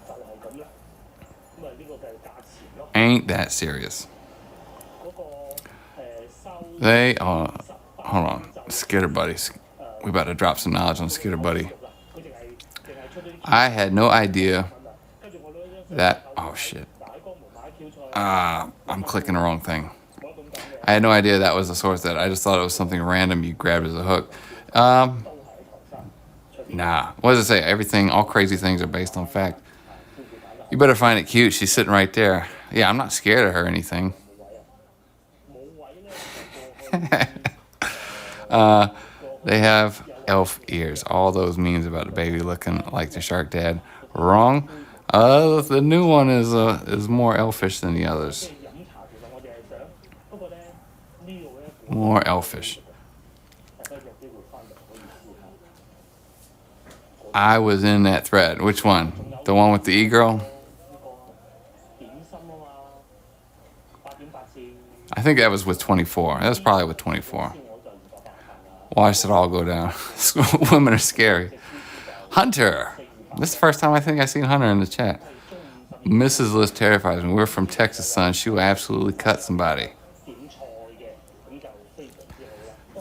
Ain't that serious? They hold on, Skitter Buddies. We about to drop some knowledge on Skitter Buddy. I had no idea that. Oh shit. I'm clicking the wrong thing. I had no idea that was the source. That I just thought it was something random you grabbed as a hook. Nah. What does it say? Everything, all crazy things are based on fact. You better find it cute. She's sitting right there. Yeah, I'm not scared of her or anything. They have elf ears. All those memes about the baby looking like the shark dad. Wrong. The new one is more elfish than the others. More elfish. I was in that thread. Which one? The one with the e-girl? I think that was with 24. That was probably with 24. Watched it all go down. Women are scary. Hunter. This is the first time I think I've seen Hunter in the chat. Mrs. Liz terrifies me. We're from Texas, son. She will absolutely cut somebody.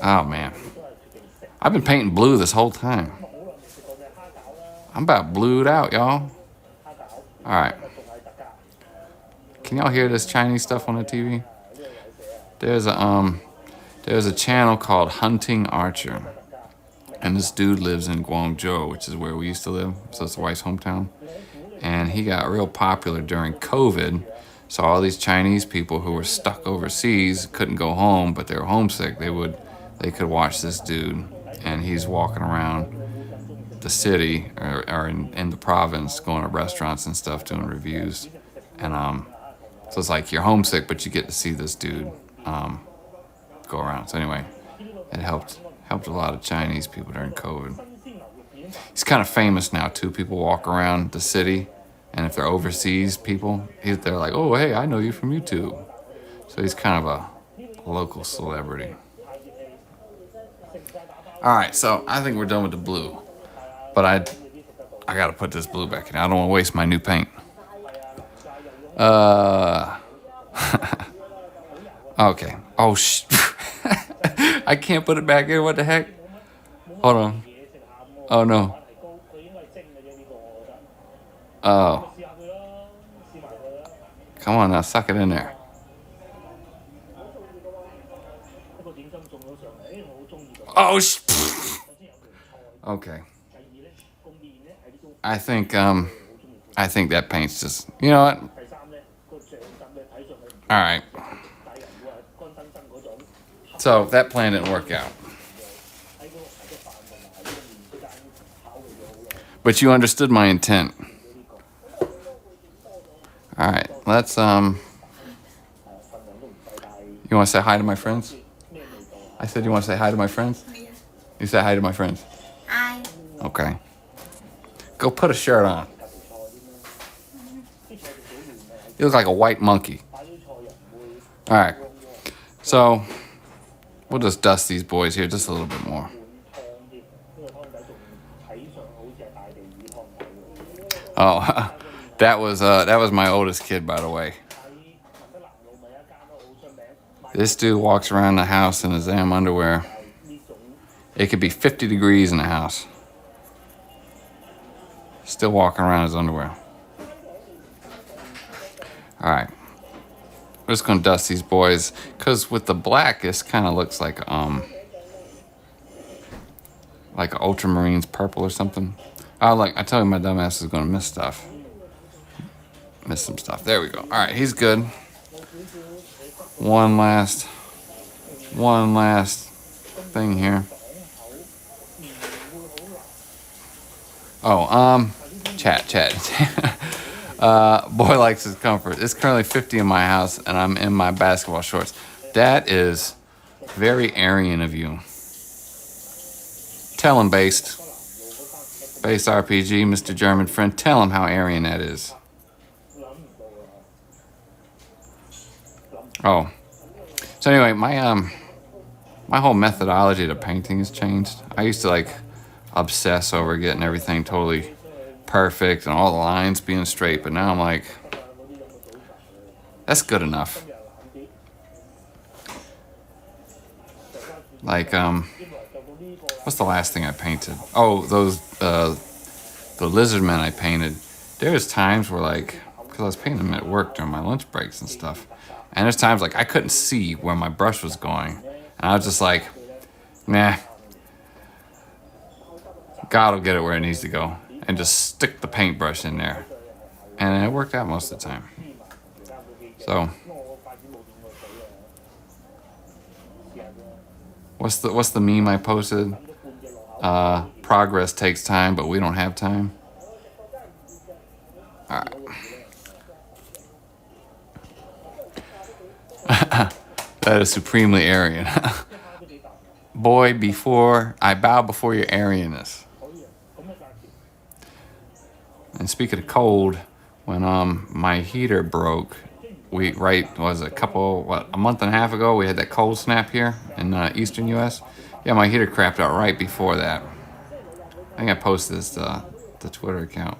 Oh, man. I've been painting blue this whole time. I'm about blued out, y'all. All right. Can y'all hear this Chinese stuff on the TV? There's a channel called Hunting Archer. And this dude lives in Guangzhou, which is where we used to live. So it's the wife's hometown. And he got real popular during COVID. So all these Chinese people who were stuck overseas couldn't go home, but they were homesick. They could watch this dude, and he's walking around the city or in the province, going to restaurants and stuff, doing reviews. And so it's like you're homesick, but you get to see this dude go around. So anyway, it helped a lot of Chinese people during COVID. He's kind of famous now too. People walk around the city, and if they're overseas people, they're like, "Oh, hey, I know you from YouTube." So he's kind of a local celebrity. All right, so I think we're done with the blue, but I got to put this blue back in. I don't want to waste my new paint. Okay. Oh I can't put it back in. What the heck? Hold on. Oh no. Oh. Come on now, suck it in there. Oh okay. I think that paint's just, you know what? All right. So that plan didn't work out. But you understood my intent. All right, let's You want to say hi to my friends? I said you want to say hi to my friends? You say hi to my friends. Hi. Okay. Go put a shirt on. You look like a white monkey. All right. So we'll just dust these boys here just a little bit more. Oh, that was my oldest kid, by the way. This dude walks around the house in his damn underwear. It could be 50 degrees in the house. Still walking around in his underwear. Alright. We're just gonna dust these boys. Cause with the black, this kinda looks like an ultramarines purple or something. I tell you my dumb ass is gonna miss stuff. Miss some stuff. There we go. Alright, he's good. One last thing here. Oh, chat. Boy likes his comfort. It's currently 50 in my house, and I'm in my basketball shorts. That is very Aryan of you. Tell him, Based RPG, Mr. German friend. Tell him how Aryan that is. Oh, so anyway, my whole methodology to painting has changed. I used to obsess over getting everything totally perfect and all the lines being straight, but now I'm like, that's good enough. What's the last thing I painted? Oh, those the lizard men I painted. There's times where because I was painting them at work during my lunch breaks and stuff, and there's times I couldn't see where my brush was going, and I was just like, nah, God will get it where it needs to go, and just stick the paintbrush in there, and it worked out most of the time. So, what's the meme I posted? Progress takes time, but we don't have time. All right. That is supremely Aryan. Boy, I bow before your Aryanness. And speaking of cold, when my heater broke, a month and a half ago, we had that cold snap here in eastern U.S. Yeah, my heater crapped out right before that. I think I posted this to the Twitter account.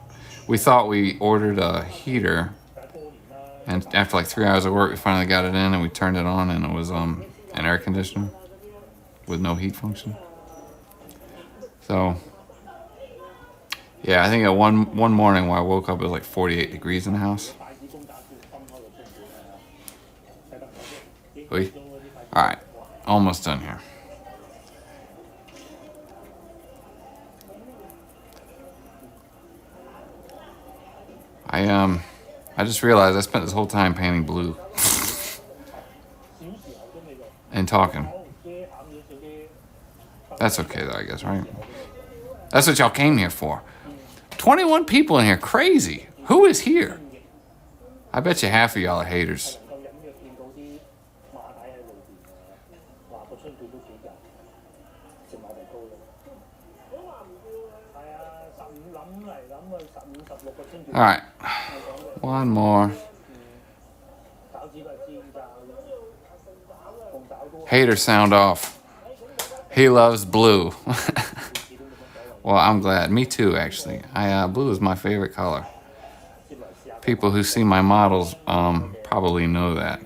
We thought we ordered a heater, and after 3 hours of work, we finally got it in, and we turned it on, and it was an air conditioner with no heat function. So, yeah, I think one morning when I woke up, it was 48 degrees in the house. All right, almost done here. I just realized I spent this whole time painting blue and talking. That's okay though, I guess, right? That's what y'all came here for. 21 people in here, crazy. Who is here? I bet you half of y'all are haters. All right, one more. Hater sound off. He loves blue. Well, I'm glad. Me too, actually. Blue is my favorite color. People who see my models probably know that.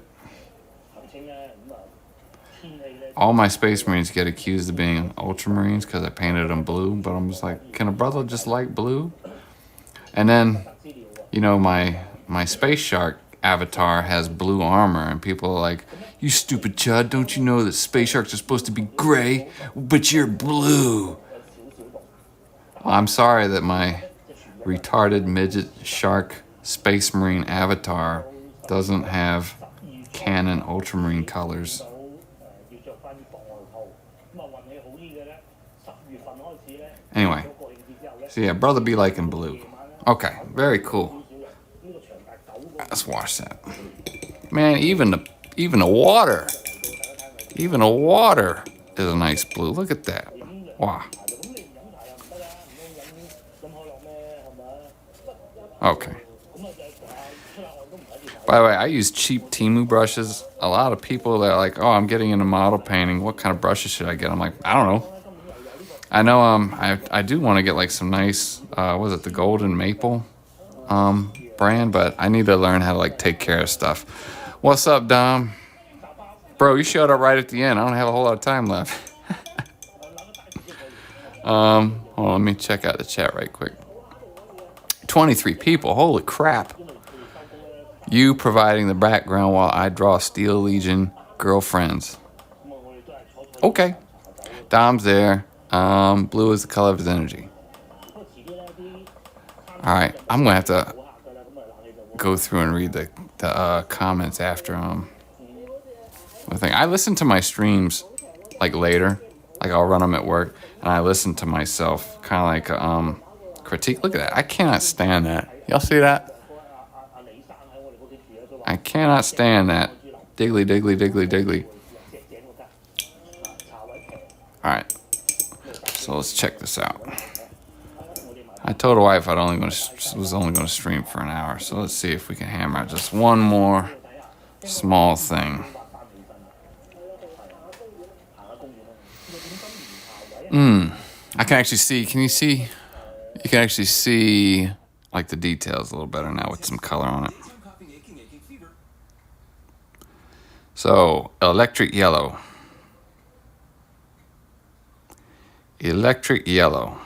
All my Space Marines get accused of being Ultramarines because I painted them blue, but I'm just like, can a brother just like blue? And then, my Space Shark avatar has blue armor, and people are like, you stupid chud, don't you know that Space Sharks are supposed to be gray, but you're blue? Well, I'm sorry that my retarded midget shark Space Marine avatar doesn't have canon Ultramarine colors. Anyway, so yeah, brother be liking blue. Okay, very cool. Let's wash that. Man, even the water is a nice blue. Look at that. Wow. Okay. By the way, I use cheap Temu brushes. A lot of people that are like, oh, I'm getting into model painting. What kind of brushes should I get? I'm like, I don't know. I know I do want to get some nice, the Golden Maple brand, but I need to learn how to take care of stuff. What's up, Dom? Bro, you showed up right at the end. I don't have a whole lot of time left. Hold on, let me check out the chat right quick. 23 people. Holy crap. You providing the background while I draw Steel Legion girlfriends. Okay. Dom's there. Blue is the color of his energy. Alright, I'm gonna have to go through and read the comments after the thing. I listen to my streams like later. Like I'll run them at work and I listen to myself kind of like critique. Look at that. I cannot stand that. Y'all see that? I cannot stand that. Diggly, diggly, diggly, diggly. Alright. So let's check this out. I told the wife was only going to stream for an hour. So let's see if we can hammer out just one more small thing. I can actually see. Can you see? You can actually see like the details a little better now with some color on it. So, electric yellow. Electric yellow.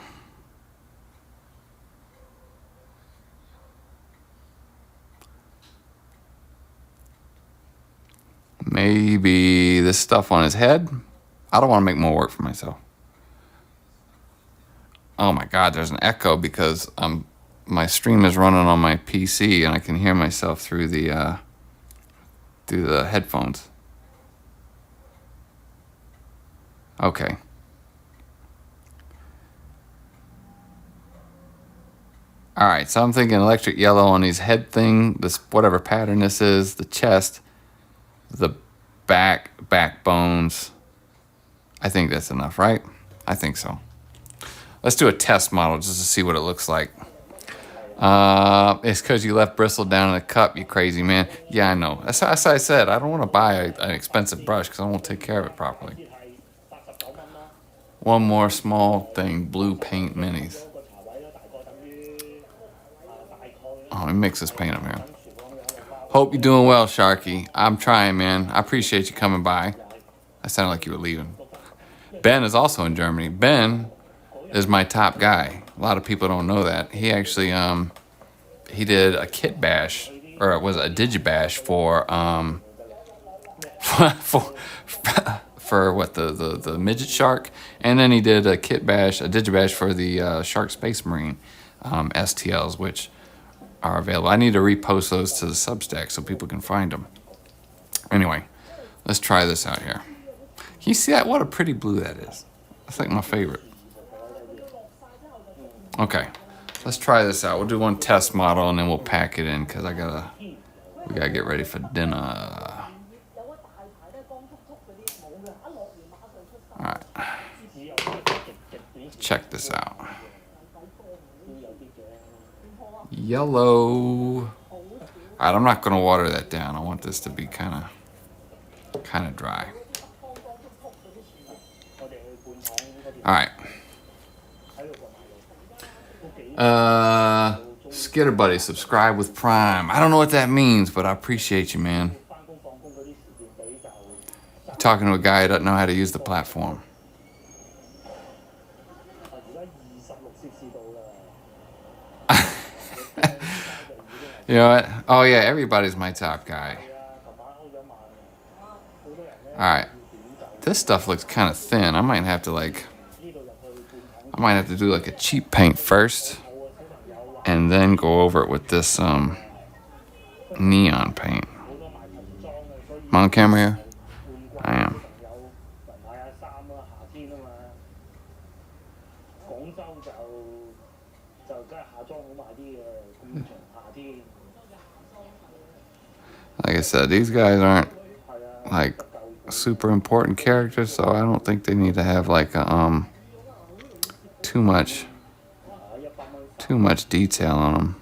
Maybe this stuff on his head. I don't want to make more work for myself. Oh my God, there's an echo because my stream is running on my PC and I can hear myself through the headphones. Okay. All right, so I'm thinking electric yellow on his head thing, this whatever pattern this is, the chest, the backbones. I think that's enough, right? I think so. Let's do a test model just to see what it looks like. It's because you left bristle down in a cup, you crazy man. Yeah, I know. That's what I said. I don't want to buy an expensive brush because I won't take care of it properly. One more small thing, blue paint minis. Oh, let me mix this paint up here. Hope you're doing well, Sharky. I'm trying, man. I appreciate you coming by. I sounded like you were leaving. Ben is also in Germany. Ben is my top guy. A lot of people don't know that. He actually he did a kit bash, or it was a digibash for for what the midget shark, and then he did a kit bash, a digibash for the Shark Space Marine STLs, which are available. I need to repost those to the Substack so people can find them. Anyway, let's try this out here. Can you see that? What a pretty blue that is. That's like my favorite. Okay, let's try this out. We'll do one test model and then we'll pack it in because we gotta get ready for dinner. All right, check this out. Yellow. All right, I'm not gonna water that down. I want this to be kind of dry. All right. Skitter Buddy, subscribe with Prime. I don't know what that means, but I appreciate you, man. You're talking to a guy who doesn't know how to use the platform. You know what? Oh yeah, everybody's my top guy. All right. This stuff looks kind of thin. I might have to do like a cheap paint first and then go over it with this neon paint. Am I on camera here? I am. Like I said, these guys aren't like super important characters, so I don't think they need to have like a too much detail on them.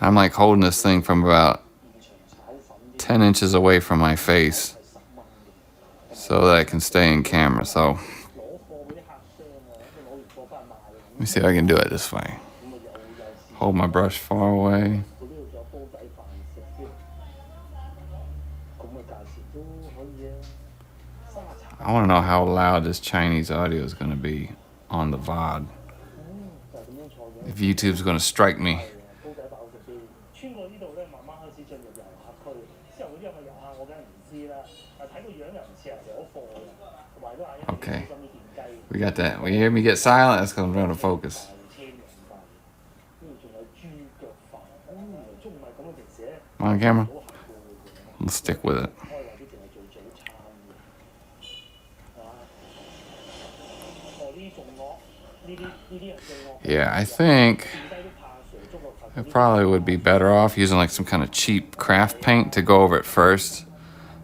I'm like holding this thing from about 10 inches away from my face so that I can stay in camera. So Let me see if I can do it this way. Hold my brush far away. I want to know how loud this Chinese audio is going to be on the VOD. If YouTube's going to strike me. Okay. We got that. When you hear me get silent, that's because I'm trying to focus. Come on, camera. Let's stick with it. Yeah, I think it probably would be better off using like some kind of cheap craft paint to go over it first.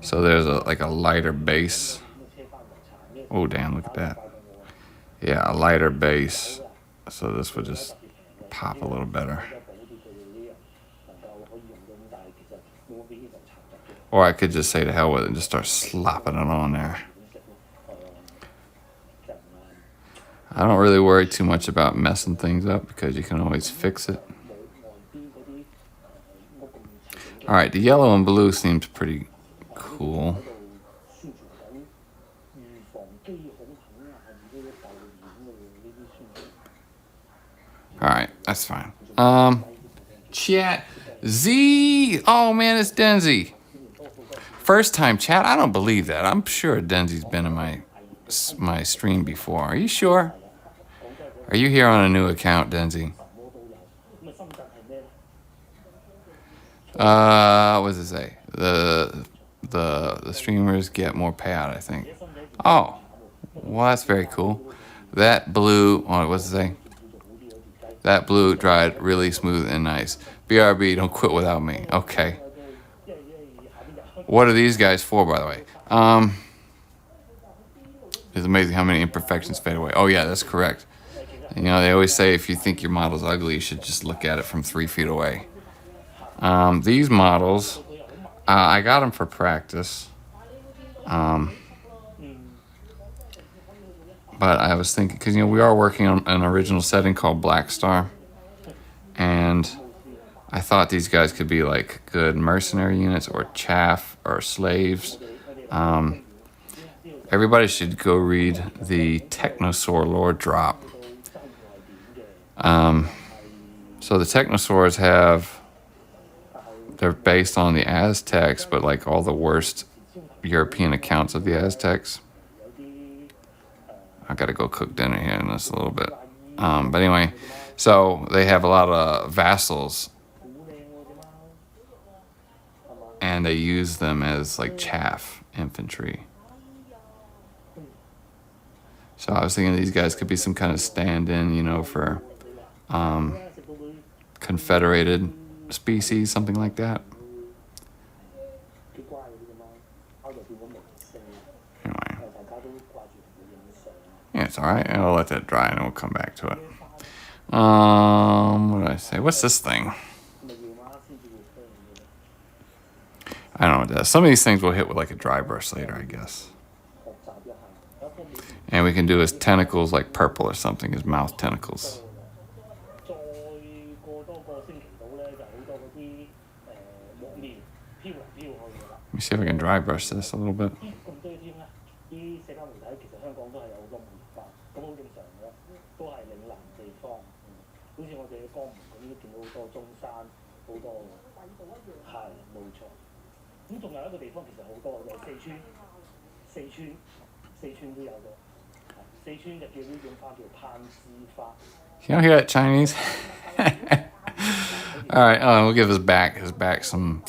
So there's like a lighter base. Oh, damn, look at that. Yeah, a lighter base. So this would just pop a little better. Or I could just say to hell with it and just start slopping it on there. I don't really worry too much about messing things up because you can always fix it. All right, the yellow and blue seems pretty cool. All right, that's fine. Chat. Z. Oh, man, it's Denzi. First time chat? I don't believe that. I'm sure Denzi's been in my stream before. Are you sure? Are you here on a new account, Denzi? What does it say? The streamers get more payout, I think. Oh, well, that's very cool. That blue, what does it say? That blue dried really smooth and nice. BRB, don't quit without me. Okay. What are these guys for, by the way? It's amazing how many imperfections fade away. Oh, yeah, that's correct. You know, they always say if you think your model's ugly, you should just look at it from 3 feet away. These models, I got them for practice. But I was thinking, because, you know, we are working on an original setting called Black Star. And I thought these guys could be like good mercenary units or chaff or slaves. Everybody should go read the Technosaur lore drop. So the Technosaurs they're based on the Aztecs, but like all the worst European accounts of the Aztecs. I gotta go cook dinner here in just a little bit. But anyway, so they have a lot of vassals, and they use them as like chaff infantry. So I was thinking these guys could be some kind of stand-in, you know, for confederated species, something like that. Anyway. Yeah, it's all right. I'll let that dry and we'll come back to it. What did I say? What's this thing? I don't know what that is. Some of these things we'll hit with like a dry brush later, I guess. And we can do his tentacles like purple or something, his mouth tentacles. Let me see if I can dry brush this a little bit. You don't hear that Chinese? All right, we'll give his back some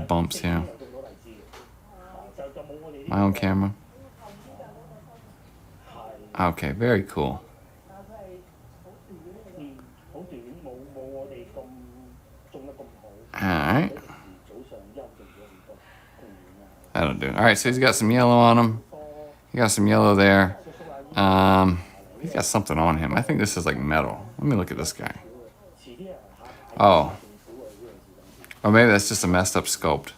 bumps here. My own camera. Okay, very cool. All right. That'll do. All right, so he's got some yellow on him. He got some yellow there. He's got something on him. I think this is like metal. Let me look at this guy. Oh. Or maybe that's just a messed up sculpt.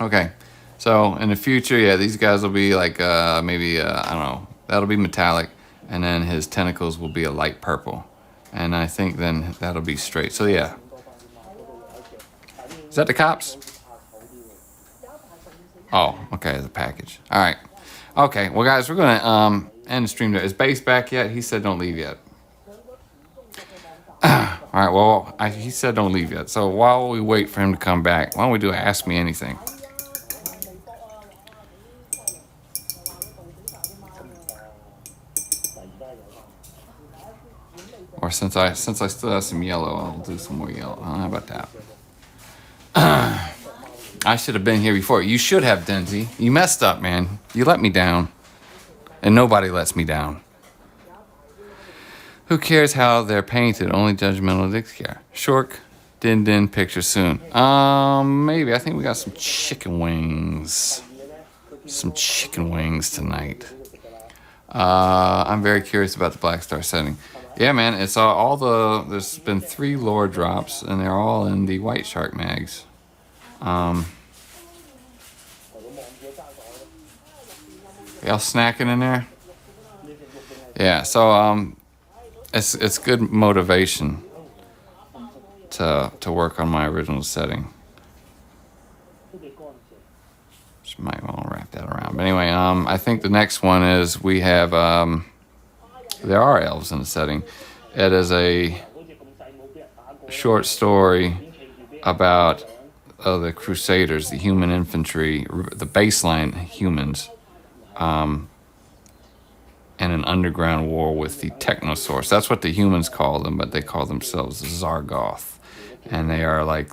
Okay. So in the future, yeah, these guys will be like maybe I don't know. That'll be metallic, and then his tentacles will be a light purple, and I think then that'll be straight. So yeah, is that the cops? Oh, okay, the package. All right. Okay, well, guys, we're gonna end the stream there. Is Base back yet? He said don't leave yet. All right. Well, he said don't leave yet. So while we wait for him to come back, why don't we do Ask Me Anything? Or since I still have some yellow, I'll do some more yellow. How about that? I should have been here before. You should have, Denzi. You messed up, man. You let me down. And nobody lets me down. Who cares how they're painted? Only judgmental dicks care. Shork, din din, picture soon. Maybe. I think we got some chicken wings. Some chicken wings tonight. I'm very curious about the Black Star setting. Yeah, man, it's all there's been 3 lore drops, and they're all in the White Shark mags. Y'all snacking in there? Yeah, so it's good motivation to work on my original setting. Just might want to wrap that around. But anyway, I think the next one is we have there are elves in the setting. It is a short story about the Crusaders, the human infantry, the baseline humans, in an underground war with the Technosaurs. That's what the humans call them, but they call themselves Zargoth. And they are like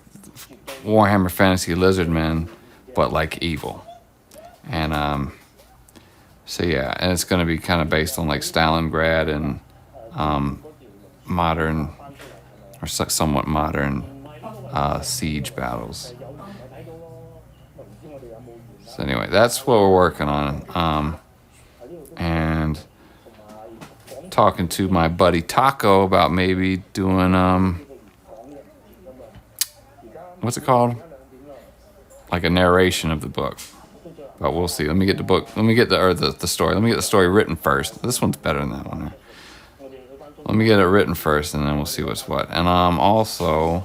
Warhammer Fantasy Lizardmen, but like evil. And so yeah, and it's going to be kind of based on like Stalingrad and modern or somewhat modern siege battles. So anyway, that's what we're working on. And talking to my buddy Taco about maybe doing what's it called? Like a narration of the book. But we'll see. Let me get the book. Let me get the story. Let me get the story written first. This one's better than that one. Let me get it written first, and then we'll see what's what. And also,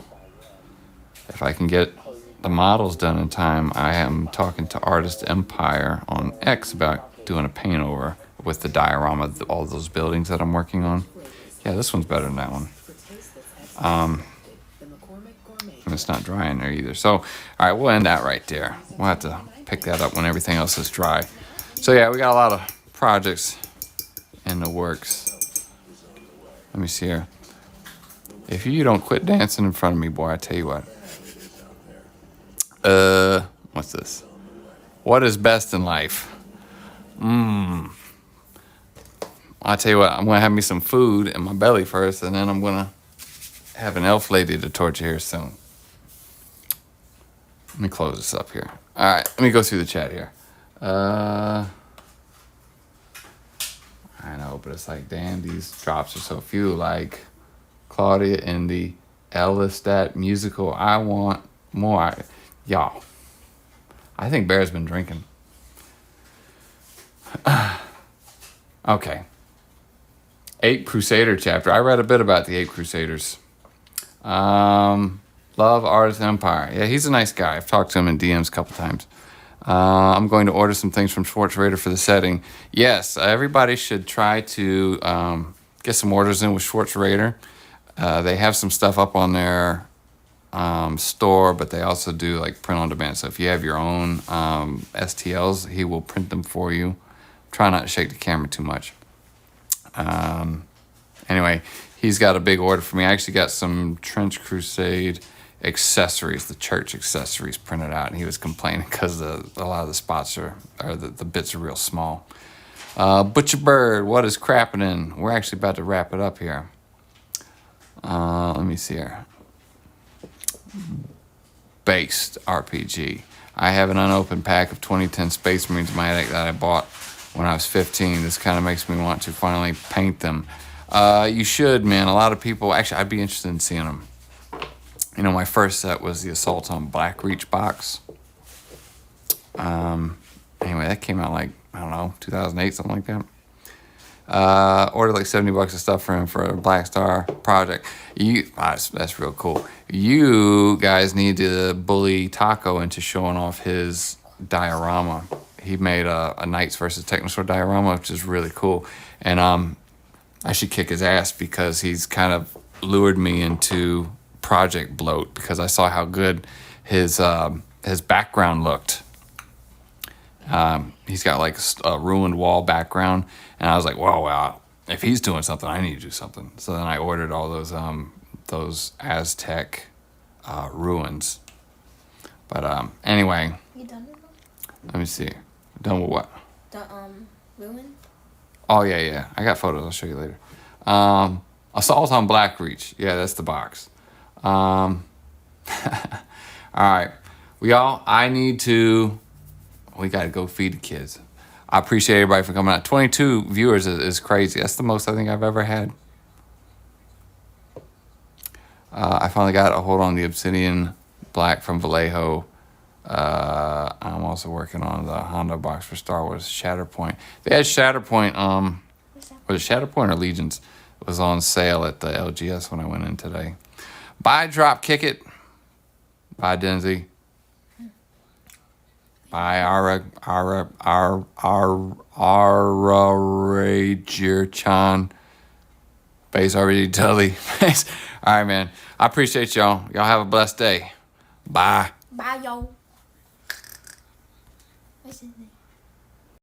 if I can get the models done in time, I am talking to Artist Empire on X about doing a paint over with the diorama of all those buildings that I'm working on. Yeah, this one's better than that one. And it's not dry in there either. So, all right, we'll end that right there. We'll have to pick that up when everything else is dry. So yeah, we got a lot of projects in the works. Let me see here. If you don't quit dancing in front of me, boy, I tell you what. What's this? What is best in life? I'll tell you what, I'm going to have me some food in my belly first, and then I'm going to have an elf lady to torture here soon. Let me close this up here. All right, let me go through the chat here. I know, but it's like, damn, these drops are so few. Like Claudia in the Ellistat musical, I want more. Y'all, I think Bear's been drinking. Okay. 8 Crusader chapter. I read a bit about the 8 Crusaders. Love Artist Empire. Yeah, he's a nice guy. I've talked to him in DMs a couple times. I'm going to order some things from Schwartz Raider for the setting. Yes, everybody should try to get some orders in with Schwartz Raider. They have some stuff up on their store, but they also do like print on demand. So if you have your own STLs, he will print them for you. Try not to shake the camera too much. Anyway, he's got a big order for me. I actually got some Trench Crusade accessories, the church accessories printed out, and he was complaining because a lot of the spots the bits are real small. Butcher Bird, what is crapping? We're actually about to wrap it up here. Let me see here. Based RPG. I have an unopened pack of 2010 Space Marines Magic that I bought when I was 15. This kind of makes me want to finally paint them. You should, man. A lot of people, actually, I'd be interested in seeing them. You know, my first set was the Assault on Blackreach box. Anyway, that came out like, I don't know, 2008, something like that. Ordered like $70 of stuff for him for a Black Star project. That's real cool. You guys need to bully Taco into showing off his diorama. He made a Knights versus Technosaur diorama, which is really cool. And I should kick his ass because he's kind of lured me into project bloat because I saw how good his background looked. He's got like a ruined wall background, and I was like, "Whoa, wow! If he's doing something, I need to do something." So then I ordered all those Aztec ruins. But anyway, You done it? let me see. Done with what? The ruin? Oh yeah. I got photos. I'll show you later. Assault on Blackreach. Yeah, that's the box. All right, we got to go feed the kids. I appreciate everybody for coming out. 22 viewers is crazy. That's the most I think I've ever had. I finally got a hold on the Obsidian Black from Vallejo. I'm also working on the Honda box for Star Wars Shatterpoint. They had Shatterpoint, was it Shatterpoint or Legions? It was on sale at the LGS when I went in today. Bye, Drop Kick It. Bye, Denzi. Bye, Rager-chan. Base already Tully. All right, man. I appreciate y'all. Y'all have a blessed day. Bye. Bye, yo. What's it?